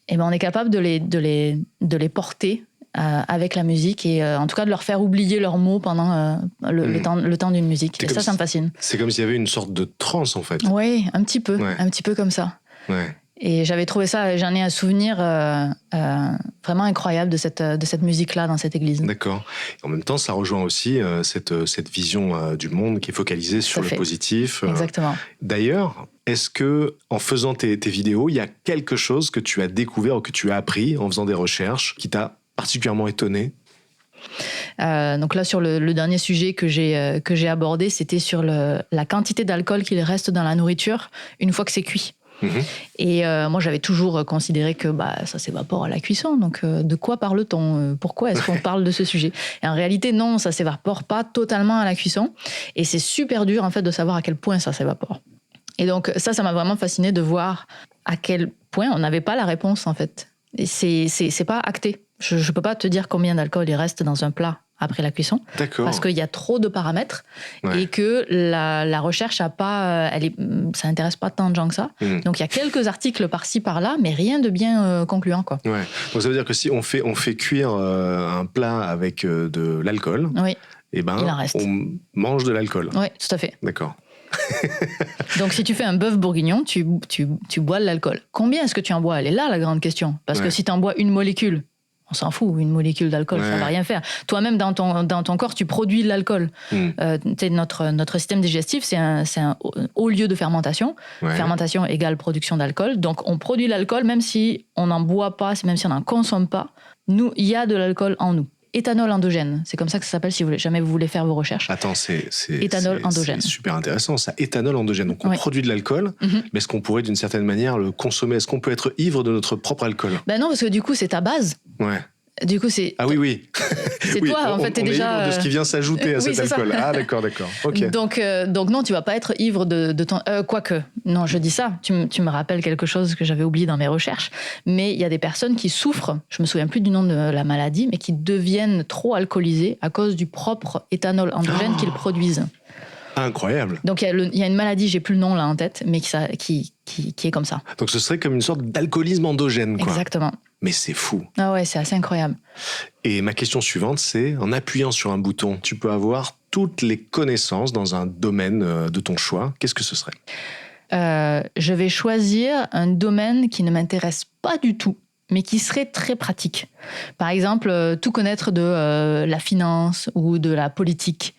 et ben on est capable de les porter avec la musique et en tout cas de leur faire oublier leurs mots pendant le temps d'une musique. Et ça me fascine. C'est comme s'il y avait une sorte de transe en fait. Oui, un petit peu comme ça. Ouais. Et j'avais trouvé ça, j'en ai un souvenir vraiment incroyable de cette musique-là dans cette église. D'accord. En même temps, ça rejoint aussi cette vision du monde qui est focalisée sur le positif. Exactement. D'ailleurs, est-ce que en faisant tes vidéos, il y a quelque chose que tu as découvert ou que tu as appris en faisant des recherches qui t'a particulièrement étonné? Donc là, sur le dernier sujet que j'ai abordé, c'était sur la quantité d'alcool qu'il reste dans la nourriture une fois que c'est cuit. Et moi, j'avais toujours considéré que ça s'évapore à la cuisson. Donc, de quoi parle-t-on? Pourquoi est-ce qu'on parle de ce sujet? Et en réalité, non, ça s'évapore pas totalement à la cuisson. Et c'est super dur, en fait, de savoir à quel point ça s'évapore. Et donc, ça m'a vraiment fasciné de voir à quel point on n'avait pas la réponse, en fait. Et c'est pas acté. Je peux pas te dire combien d'alcool il reste dans un plat après la cuisson. D'accord. Parce qu'il y a trop de paramètres et que la recherche ça intéresse pas tant de gens que ça. Donc il y a quelques articles par-ci par-là, mais rien de bien concluant, quoi. Ouais. Donc ça veut dire que si on fait cuire un plat avec de l'alcool, il en reste. On mange de l'alcool. Oui, tout à fait. D'accord. Donc si tu fais un bœuf bourguignon, tu bois de l'alcool. Combien est-ce que tu en bois? Elle est là la grande question. Parce que si tu en bois une molécule, on s'en fout, une molécule d'alcool, ça va rien faire. Toi-même, dans ton corps, tu produis de l'alcool. Notre système digestif, c'est un haut lieu de fermentation. Fermentation égale production d'alcool. Donc, on produit l'alcool, même si on n'en boit pas, même si on n'en consomme pas. Nous, il y a de l'alcool en nous. Éthanol endogène, c'est comme ça que ça s'appelle si jamais vous voulez faire vos recherches. Attends, c'est éthanol endogène. C'est super intéressant, ça. Éthanol endogène. Donc, on produit de l'alcool, mais est-ce qu'on pourrait, d'une certaine manière, le consommer? Est-ce qu'on peut être ivre de notre propre alcool? Ben non, parce que du coup, c'est ta base. Ouais. Du coup, c'est... Ah oui. C'est toi, en fait, t'es déjà... ivre de ce qui vient s'ajouter à cet alcool. Ah, d'accord. Okay. Donc non, tu vas pas être ivre de ton... quoique, non, je dis ça. Tu me rappelles quelque chose que j'avais oublié dans mes recherches. Mais il y a des personnes qui souffrent, je me souviens plus du nom de la maladie, mais qui deviennent trop alcoolisées à cause du propre éthanol endogène qu'ils produisent. Incroyable. Donc il y a une maladie, j'ai plus le nom là en tête, mais qui est comme ça. Donc ce serait comme une sorte d'alcoolisme endogène, quoi. Exactement. Mais c'est fou. Ah ouais, c'est assez incroyable. Et ma question suivante, c'est, en appuyant sur un bouton, tu peux avoir toutes les connaissances dans un domaine de ton choix. Qu'est-ce que ce serait? Je vais choisir un domaine qui ne m'intéresse pas du tout, mais qui serait très pratique. Par exemple, tout connaître de la finance ou de la politique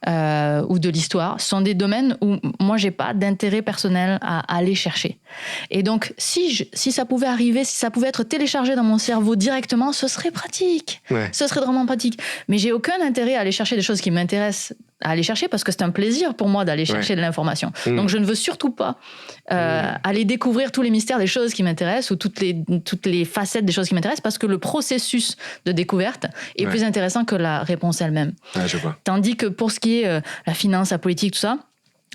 ou de l'histoire sont des domaines où moi, j'ai pas d'intérêt personnel à aller chercher. Et donc, si ça pouvait arriver, si ça pouvait être téléchargé dans mon cerveau directement, ce serait pratique. Ce serait vraiment pratique. Mais j'ai aucun intérêt à aller chercher des choses qui m'intéressent à aller chercher parce que c'est un plaisir pour moi d'aller chercher de l'information. Donc, je ne veux surtout pas aller découvrir tous les mystères des choses qui m'intéressent ou toutes les facettes des choses qui m'intéressent parce que le processus de découverte est plus intéressant que la réponse elle-même. Je vois. Tandis que pour ce qui est la finance, la politique, tout ça,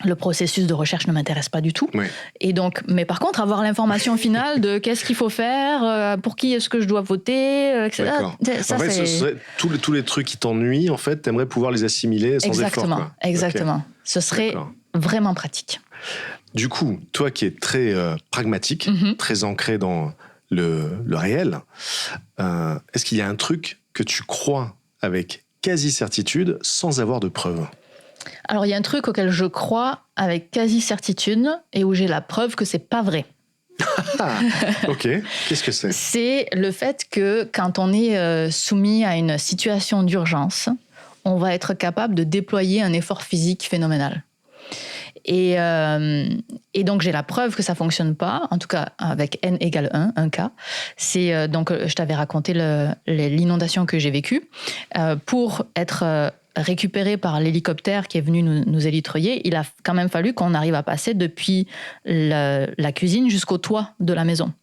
le processus de recherche ne m'intéresse pas du tout. Et donc, mais par contre, avoir l'information finale de qu'est-ce qu'il faut faire, pour qui est-ce que je dois voter, etc. Ça, en fait, ce serait tous les trucs qui t'ennuient, en fait, t'aimerais pouvoir les assimiler sans effort. Exactement. Ce serait vraiment pratique. Du coup, toi qui es très pragmatique, très ancré dans le réel, est-ce qu'il y a un truc que tu crois avec quasi-certitude sans avoir de preuves? Alors, il y a un truc auquel je crois avec quasi-certitude et où j'ai la preuve que c'est pas vrai. Ok, qu'est-ce que c'est? C'est le fait que quand on est soumis à une situation d'urgence, on va être capable de déployer un effort physique phénoménal. Et donc, j'ai la preuve que ça ne fonctionne pas, en tout cas avec n égale 1, un cas. C'est donc, je t'avais raconté l'inondation que j'ai vécue. Pour être récupéré par l'hélicoptère qui est venu nous élitreiller, il a quand même fallu qu'on arrive à passer depuis la cuisine jusqu'au toit de la maison.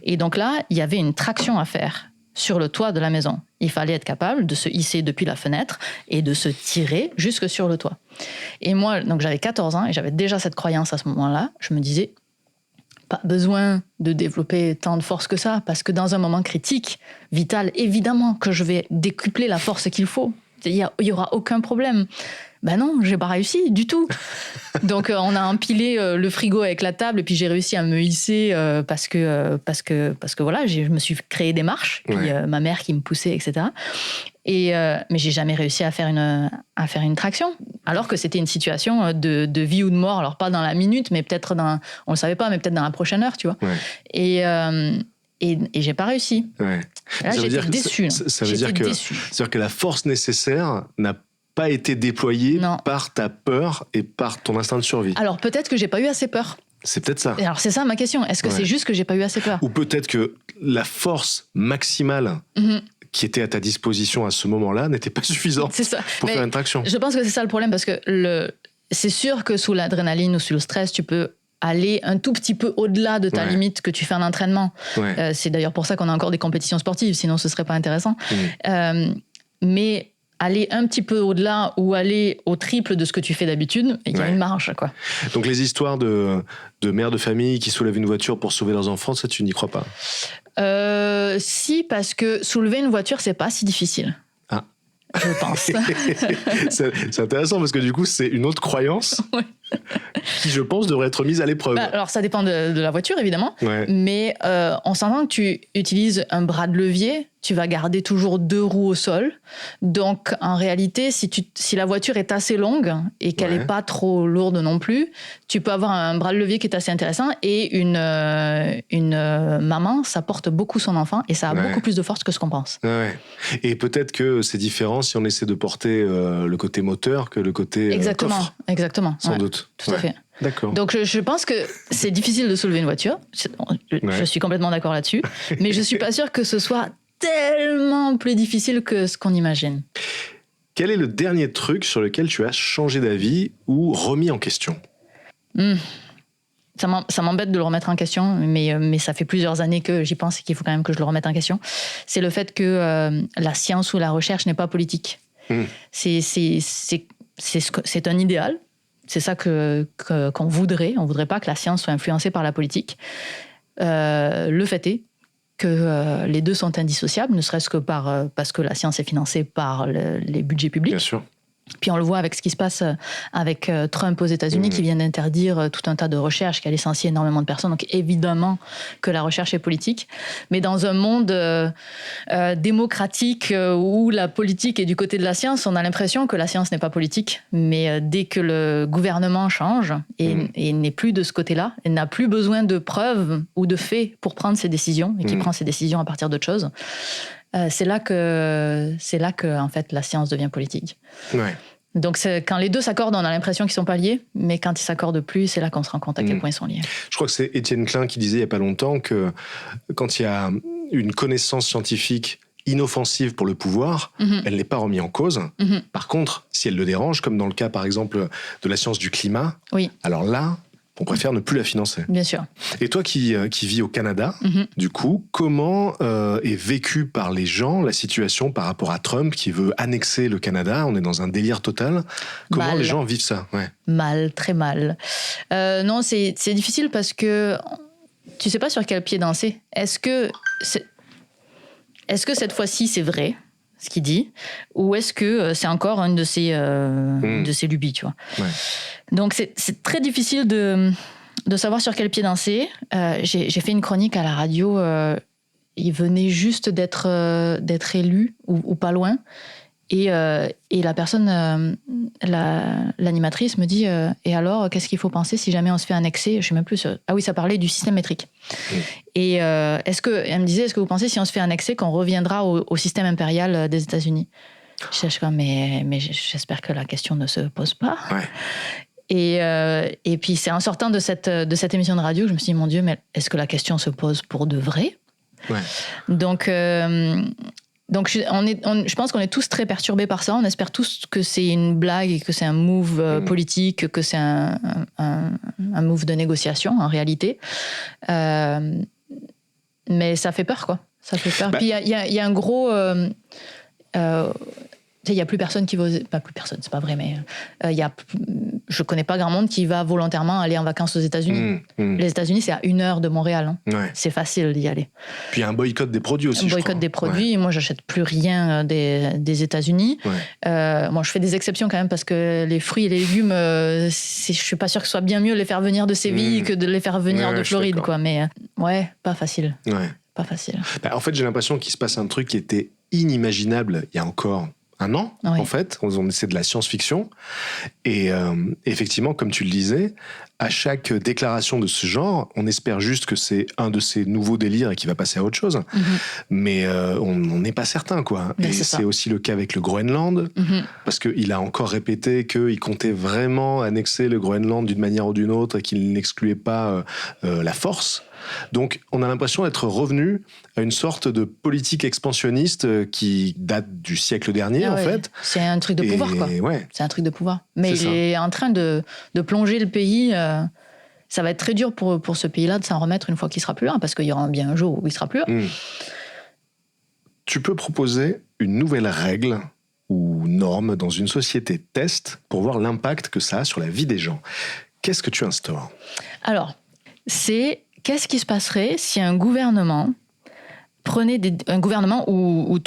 Et donc là, il y avait une traction à faire sur le toit de la maison. Il fallait être capable de se hisser depuis la fenêtre et de se tirer jusque sur le toit. Et moi, donc j'avais 14 ans et j'avais déjà cette croyance à ce moment-là. Je me disais, pas besoin de développer tant de force que ça, parce que dans un moment critique, vital, évidemment que je vais décupler la force qu'il faut. Il y aura aucun problème. Ben non, j'ai pas réussi du tout. Donc on a empilé le frigo avec la table et puis j'ai réussi à me hisser parce que voilà, je me suis créé des marches, puis ma mère qui me poussait, etc. Mais j'ai jamais réussi à faire une traction, alors que c'était une situation de vie ou de mort. Alors pas dans la minute, mais peut-être on le savait pas, mais peut-être dans la prochaine heure, tu vois. Et j'ai pas réussi. Là, j'étais déçue. Ça veut dire que la force nécessaire n'a pas été déployée par ta peur et par ton instinct de survie. Alors peut-être que j'ai pas eu assez peur. C'est peut-être ça. Alors c'est ça ma question. Est-ce que c'est juste que j'ai pas eu assez peur ? Ou peut-être que la force maximale qui était à ta disposition à ce moment-là n'était pas suffisante pour faire une traction. Je pense que c'est ça le problème, parce que c'est sûr que sous l'adrénaline ou sous le stress, tu peux aller un tout petit peu au-delà de ta limite que tu fais en entraînement. C'est d'ailleurs pour ça qu'on a encore des compétitions sportives, sinon ce serait pas intéressant. Mais aller un petit peu au-delà ou aller au triple de ce que tu fais d'habitude, il y a une marge, quoi. Donc les histoires de mères de famille qui soulèvent une voiture pour sauver leurs enfants, ça tu n'y crois pas ? Si, parce que soulever une voiture, c'est pas si difficile. Ah. Je pense. C'est intéressant parce que du coup, c'est une autre croyance qui, je pense, devrait être mise à l'épreuve. Alors, ça dépend de la voiture, évidemment. Mais on s'entend que tu utilises un bras de levier, tu vas garder toujours 2 roues au sol. Donc, en réalité, si la voiture est assez longue et qu'elle n'est pas trop lourde non plus, tu peux avoir un bras de levier qui est assez intéressant. Et une maman, ça porte beaucoup son enfant et ça a beaucoup plus de force que ce qu'on pense. Et peut-être que c'est différent si on essaie de porter le côté moteur que le côté coffre. Exactement. Sans doute. Tout à fait. D'accord. Donc je pense que c'est difficile de soulever une voiture. Je suis complètement d'accord là-dessus. Mais je suis pas sûre que ce soit tellement plus difficile que ce qu'on imagine. Quel est le dernier truc sur lequel tu as changé d'avis ou remis en question ? Ça m'embête de le remettre en question, mais ça fait plusieurs années que j'y pense et qu'il faut quand même que je le remette en question. C'est le fait que la science ou la recherche n'est pas politique. C'est un idéal. C'est ça qu'on voudrait. On ne voudrait pas que la science soit influencée par la politique. Le fait est que les deux sont indissociables, ne serait-ce que parce que la science est financée par les budgets publics. Bien sûr. Puis on le voit avec ce qui se passe avec Trump aux États-Unis, qui vient d'interdire tout un tas de recherches qui a licencié énormément de personnes. Donc évidemment que la recherche est politique. Mais dans un monde démocratique où la politique est du côté de la science, on a l'impression que la science n'est pas politique. Mais dès que le gouvernement change et n'est plus de ce côté-là, et n'a plus besoin de preuves ou de faits pour prendre ses décisions, et qui prend ses décisions à partir d'autre chose, c'est là que en fait la science devient politique. Donc quand les deux s'accordent, on a l'impression qu'ils sont pas liés, mais quand ils s'accordent plus, c'est là qu'on se rend compte à quel point ils sont liés. Je crois que c'est Étienne Klein qui disait il y a pas longtemps que quand il y a une connaissance scientifique inoffensive pour le pouvoir, elle n'est pas remise en cause. Par contre, si elle le dérange, comme dans le cas par exemple de la science du climat, alors là, on préfère ne plus la financer. Bien sûr. Et toi qui vis au Canada, du coup, comment est vécue par les gens la situation par rapport à Trump qui veut annexer le Canada ? On est dans un délire total. Comment les gens vivent ça ? Mal, très mal. Non, c'est difficile parce que tu ne sais pas sur quel pied danser. Est-ce que cette fois-ci c'est vrai ce qu'il dit, ou est-ce que c'est encore une de ses lubies, tu vois. Donc c'est très difficile de savoir sur quel pied danser. J'ai fait une chronique à la radio, il venait juste d'être élu, ou pas loin, et la personne, l'animatrice me dit et alors, qu'est-ce qu'il faut penser si jamais on se fait annexer ? Je sais même plus sûre. Ah oui, ça parlait du système métrique. Et elle me disait, est-ce que vous pensez si on se fait annexer qu'on reviendra au système impérial des États-Unis ? Je suis comme, mais j'espère que la question ne se pose pas. Et puis c'est en sortant de cette émission de radio que je me suis dit, mon Dieu, mais est-ce que la question se pose pour de vrai ? Donc je pense qu'on est tous très perturbés par ça. On espère tous que c'est une blague et que c'est un move politique, que c'est un move de négociation en réalité. Mais ça fait peur, quoi. Ça fait peur. Puis il y a un gros... il n'y a plus personne qui va oser... Pas plus personne, c'est pas vrai, mais je connais pas grand monde qui va volontairement aller en vacances aux États-Unis. Les États-Unis, c'est à 1 heure de Montréal. Hein. Ouais. C'est facile d'y aller. Puis il y a un boycott des produits aussi. Un boycott des produits. Moi, j'achète plus rien des États-Unis. Moi, je fais des exceptions quand même parce que les fruits et les légumes, je suis pas sûre que ce soit bien mieux de les faire venir de Séville que de les faire venir de Floride, quoi. Mais pas facile. Ouais. Pas facile. En fait, j'ai l'impression qu'il se passe un truc qui était inimaginable il y a encore 1 an, en fait. C'est de la science-fiction. Et effectivement, comme tu le disais, à chaque déclaration de ce genre, on espère juste que c'est un de ces nouveaux délires et qu'il va passer à autre chose. Mais on n'est pas certain, quoi. Mais et c'est aussi le cas avec le Groenland, parce qu'il a encore répété qu'il comptait vraiment annexer le Groenland d'une manière ou d'une autre et qu'il n'excluait pas la force. Donc, on a l'impression d'être revenu à une sorte de politique expansionniste qui date du siècle dernier, en fait. C'est un truc de pouvoir, quoi. Ouais. C'est un truc de pouvoir. Mais il est en train de plonger le pays. Ça va être très dur pour ce pays-là de s'en remettre une fois qu'il sera plus là, parce qu'il y aura bien un jour où il sera plus là. Tu peux proposer une nouvelle règle ou norme dans une société test pour voir l'impact que ça a sur la vie des gens. Qu'est-ce que tu instaures ? Alors, qu'est-ce qui se passerait si un gouvernement prenait un gouvernement où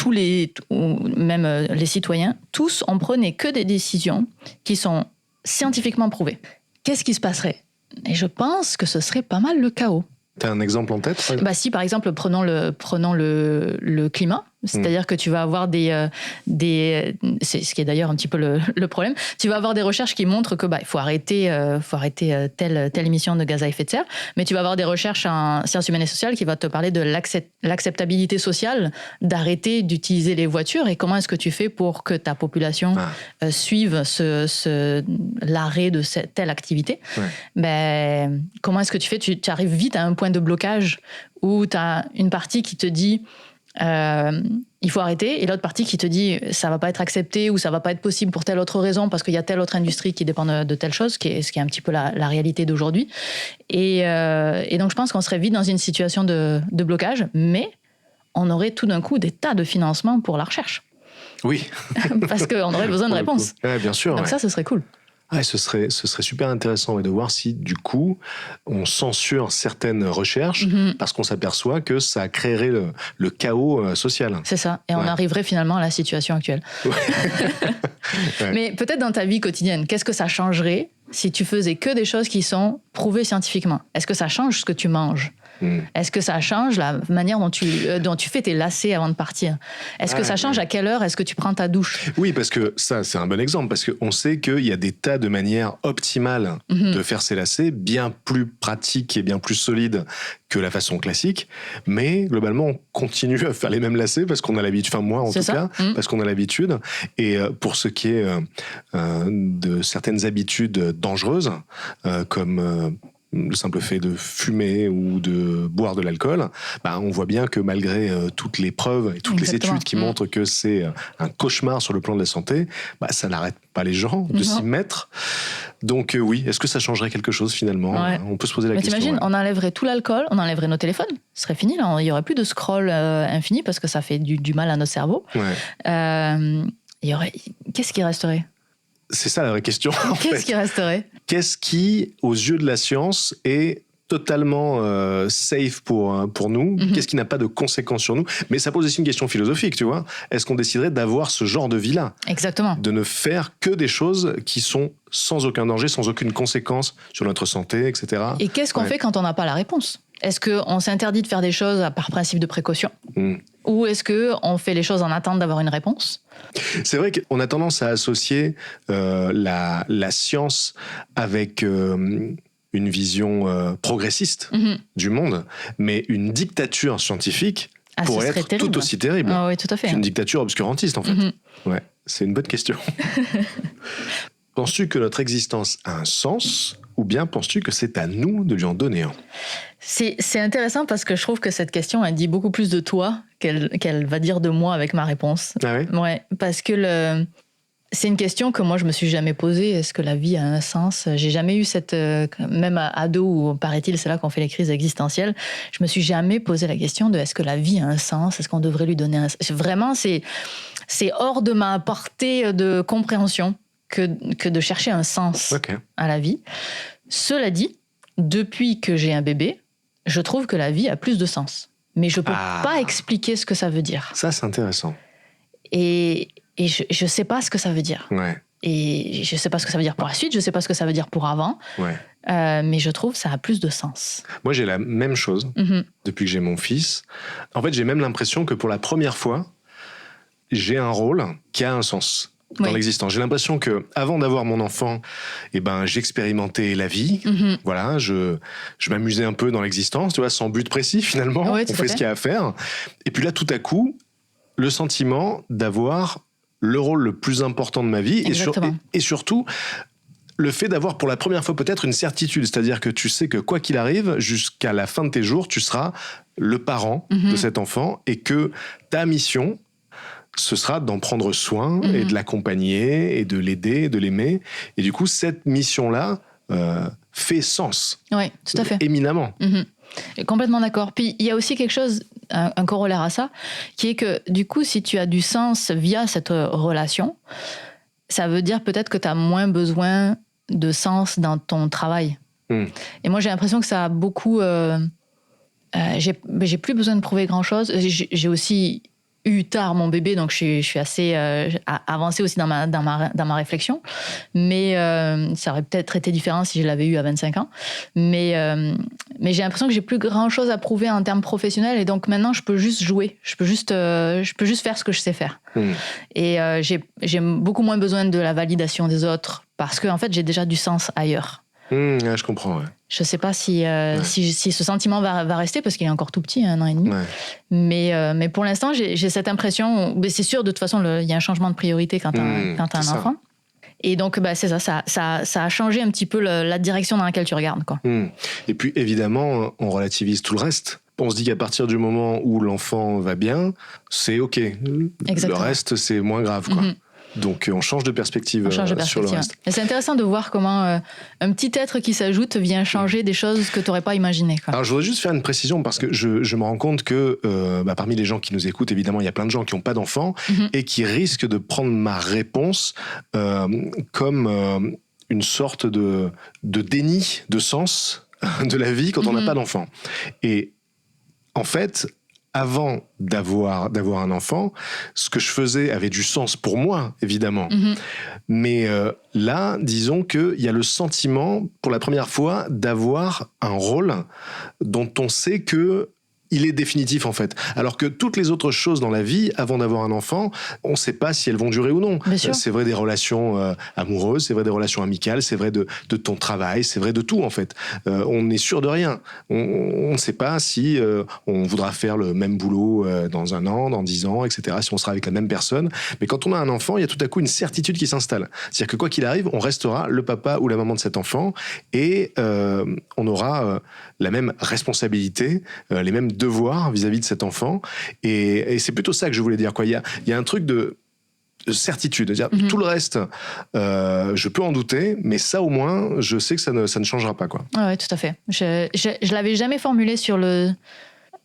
même les citoyens, tous, on prenait que des décisions qui sont scientifiquement prouvées. Qu'est-ce qui se passerait ? Et je pense que ce serait pas mal le chaos. T'as un exemple en tête ? Si, par exemple, prenons le climat. C'est-à-dire que tu vas avoir c'est ce qui est d'ailleurs un petit peu le problème. Tu vas avoir des recherches qui montrent que il faut arrêter telle émission de gaz à effet de serre, mais tu vas avoir des recherches en sciences humaines et sociales qui vont te parler de l'acceptabilité sociale d'arrêter d'utiliser les voitures et comment est-ce que tu fais pour que ta population suive l'arrêt de telle activité. Comment est-ce que tu fais ? Tu arrives vite à un point de blocage où tu as une partie qui te dit il faut arrêter, et l'autre partie qui te dit ça va pas être accepté ou ça va pas être possible pour telle autre raison parce qu'il y a telle autre industrie qui dépend de telle chose, ce qui est un petit peu la réalité d'aujourd'hui. Et donc je pense qu'on serait vite dans une situation de blocage, mais on aurait tout d'un coup des tas de financements pour la recherche. Oui. Parce qu'on aurait besoin de réponses. Ouais, bien sûr. Donc ça, ce serait cool. Ce serait super intéressant de voir si, du coup, on censure certaines recherches parce qu'on s'aperçoit que ça créerait le chaos social. C'est ça. Et on arriverait finalement à la situation actuelle. Mais peut-être dans ta vie quotidienne, qu'est-ce que ça changerait si tu faisais que des choses qui sont prouvées scientifiquement ? Est-ce que ça change ce que tu manges ? Est-ce que ça change la manière dont tu fais tes lacets avant de partir ? Est-ce que ça change à quelle heure est-ce que tu prends ta douche ? Oui, parce que ça, c'est un bon exemple, parce qu'on sait qu'il y a des tas de manières optimales de faire ses lacets, bien plus pratiques et bien plus solides que la façon classique, mais globalement, on continue à faire les mêmes lacets parce qu'on a l'habitude, enfin moi en tout cas, parce qu'on a l'habitude. Et pour ce qui est de certaines habitudes dangereuses, comme le simple fait de fumer ou de boire de l'alcool, on voit bien que malgré toutes les preuves et toutes les études qui montrent que c'est un cauchemar sur le plan de la santé, ça n'arrête pas les gens de s'y mettre. Donc oui, est-ce que ça changerait quelque chose finalement ? On peut se poser la question. T'imagines, on enlèverait tout l'alcool, on enlèverait nos téléphones, ce serait fini là, il n'y aurait plus de scroll infini parce que ça fait du mal à notre cerveau. Qu'est-ce qui resterait ? C'est ça la vraie question. Qu'est-ce qui resterait ? Qu'est-ce qui, aux yeux de la science, est totalement safe pour nous ? Qu'est-ce qui n'a pas de conséquences sur nous ? Mais ça pose aussi une question philosophique, tu vois. Est-ce qu'on déciderait d'avoir ce genre de vie-là ? Exactement. De ne faire que des choses qui sont sans aucun danger, sans aucune conséquence sur notre santé, etc. Et qu'est-ce qu'on fait quand on n'a pas la réponse ? Est-ce qu'on s'interdit de faire des choses par principe de précaution ? Ou est-ce qu'on fait les choses en attente d'avoir une réponse ? C'est vrai qu'on a tendance à associer la science avec une vision progressiste du monde, mais une dictature scientifique pourrait être terrible. Tout aussi terrible oui, tout à fait. qu'une dictature obscurantiste, en fait. Ouais, c'est une bonne question. Penses-tu que notre existence a un sens, ou bien penses-tu que c'est à nous de lui en donner un ? C'est intéressant parce que je trouve que cette question, elle dit beaucoup plus de toi qu'elle va dire de moi avec ma réponse. Ah ouais ? Ouais, parce que C'est une question que moi je me suis jamais posée. Est-ce que la vie a un sens? J'ai jamais eu cette, même à ado où paraît-il c'est là qu'on fait les crises existentielles. Je me suis jamais posé la question de est-ce que la vie a un sens? Est-ce qu'on devrait lui donner un sens? Vraiment, c'est hors de ma portée de compréhension que de chercher un sens à la vie. Cela dit, depuis que j'ai un bébé, je trouve que la vie a plus de sens. Mais je peux pas expliquer ce que ça veut dire. Ça, c'est intéressant. Et je sais pas ce que ça veut dire. Ouais. Et je sais pas ce que ça veut dire pour la suite, je sais pas ce que ça veut dire pour avant. Ouais. Mais je trouve que ça a plus de sens. Moi, j'ai la même chose depuis que j'ai mon fils. En fait, j'ai même l'impression que pour la première fois, j'ai un rôle qui a un sens dans l'existence. J'ai l'impression que avant d'avoir mon enfant, j'expérimentais la vie. Voilà, je m'amusais un peu dans l'existence, tu vois, sans but précis finalement. Ouais, on fait ce qu'il y a à faire. Et puis là, tout à coup, le sentiment d'avoir le rôle le plus important de ma vie et surtout le fait d'avoir pour la première fois peut-être une certitude, c'est-à-dire que tu sais que quoi qu'il arrive, jusqu'à la fin de tes jours, tu seras le parent de cet enfant et que ta mission, ce sera d'en prendre soin et de l'accompagner et de l'aider, de l'aimer. Et du coup, cette mission-là fait sens. Oui, tout à fait. Éminemment. Complètement d'accord. Puis il y a aussi quelque chose, un corollaire à ça, qui est que du coup, si tu as du sens via cette relation, ça veut dire peut-être que tu as moins besoin de sens dans ton travail. Et moi, j'ai l'impression que ça a beaucoup... j'ai plus besoin de prouver grand-chose. J'ai aussi eu tard mon bébé, donc je suis assez avancée aussi dans ma réflexion. Mais ça aurait peut-être été différent si je l'avais eu à 25 ans. Mais j'ai l'impression que j'ai plus grand-chose à prouver en termes professionnels, et donc maintenant je peux juste jouer. Je peux juste faire ce que je sais faire. Et j'ai beaucoup moins besoin de la validation des autres parce que en fait j'ai déjà du sens ailleurs. Je comprends, ouais. Je ne sais pas si ce sentiment va rester parce qu'il est encore tout petit, 1 an et demi. Ouais. Mais pour l'instant, j'ai cette impression. Mais c'est sûr, de toute façon, il y a un changement de priorité quand tu as un enfant. Et donc, c'est ça a changé un petit peu la direction dans laquelle tu regardes, quoi. Et puis, évidemment, on relativise tout le reste. On se dit qu'à partir du moment où l'enfant va bien, c'est OK. Exactement. Le reste, c'est moins grave, quoi. Donc, on change de perspective, sur le reste. Et c'est intéressant de voir comment un petit être qui s'ajoute vient changer des choses que tu n'aurais pas imaginées, quoi. Alors, je voudrais juste faire une précision parce que je me rends compte que parmi les gens qui nous écoutent, évidemment, il y a plein de gens qui n'ont pas d'enfants et qui risquent de prendre ma réponse comme une sorte de déni de sens de la vie quand on n'a pas d'enfant. Et en fait... Avant d'avoir un enfant, ce que je faisais avait du sens pour moi, évidemment. Mais là, disons qu'il y a le sentiment, pour la première fois, d'avoir un rôle dont on sait que il est définitif, en fait. Alors que toutes les autres choses dans la vie, avant d'avoir un enfant, on ne sait pas si elles vont durer ou non. C'est vrai des relations amoureuses, c'est vrai des relations amicales, c'est vrai de ton travail, c'est vrai de tout, en fait. On n'est sûr de rien. On ne sait pas si on voudra faire le même boulot dans 1 an, dans 10 ans, etc., si on sera avec la même personne. Mais quand on a un enfant, il y a tout à coup une certitude qui s'installe. C'est-à-dire que quoi qu'il arrive, on restera le papa ou la maman de cet enfant et on aura la même responsabilité, les mêmes devoir vis-à-vis de cet enfant, et c'est plutôt ça que je voulais dire, quoi. Il y a un truc de certitude, c'est-à-dire tout le reste, je peux en douter, mais ça au moins, je sais que ça ne changera pas, quoi. Ouais, tout à fait. Je l'avais jamais formulé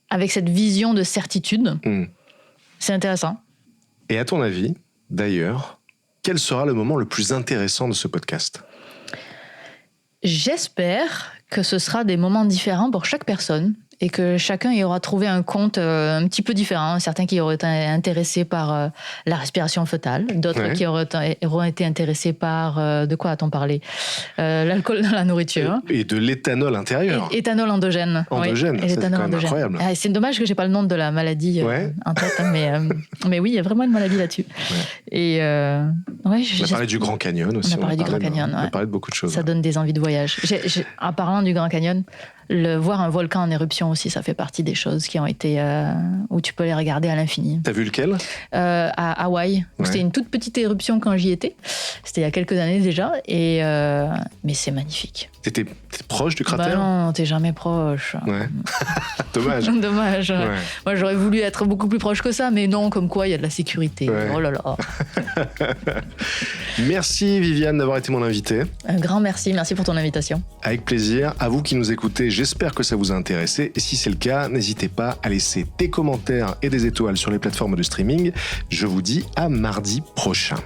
avec cette vision de certitude. C'est intéressant. Et à ton avis, d'ailleurs, quel sera le moment le plus intéressant de ce podcast ? J'espère que ce sera des moments différents pour chaque personne et que chacun y aura trouvé un compte un petit peu différent. Certains qui auraient été intéressés par la respiration fœtale, d'autres qui auront été intéressés par... de quoi a-t-on parlé ? L'alcool dans la nourriture. Et de l'éthanol intérieur. Éthanol endogène. Endogène, c'est quand même incroyable. C'est dommage que je n'ai pas le nom de la maladie en tête, mais oui, il y a vraiment une maladie là-dessus. Et, on a parlé du Grand Canyon aussi. On a parlé de beaucoup de choses. Ça donne des envies de voyage. En parlant du Grand Canyon, voir un volcan en éruption aussi, ça fait partie des choses qui ont été où tu peux les regarder à l'infini. T'as vu lequel ? À Hawaï. C'était une toute petite éruption quand j'y étais. C'était il y a quelques années déjà, mais c'est magnifique. T'es proche du cratère ? Non, t'es jamais proche. Ouais. Dommage. Dommage. Ouais. Moi, j'aurais voulu être beaucoup plus proche que ça, mais non, comme quoi il y a de la sécurité. Ouais. Oh là là. Merci Viviane d'avoir été mon invitée. Un grand merci pour ton invitation. Avec plaisir. À vous qui nous écoutez, j'espère que ça vous a intéressé. Et si c'est le cas, n'hésitez pas à laisser des commentaires et des étoiles sur les plateformes de streaming. Je vous dis à mardi prochain.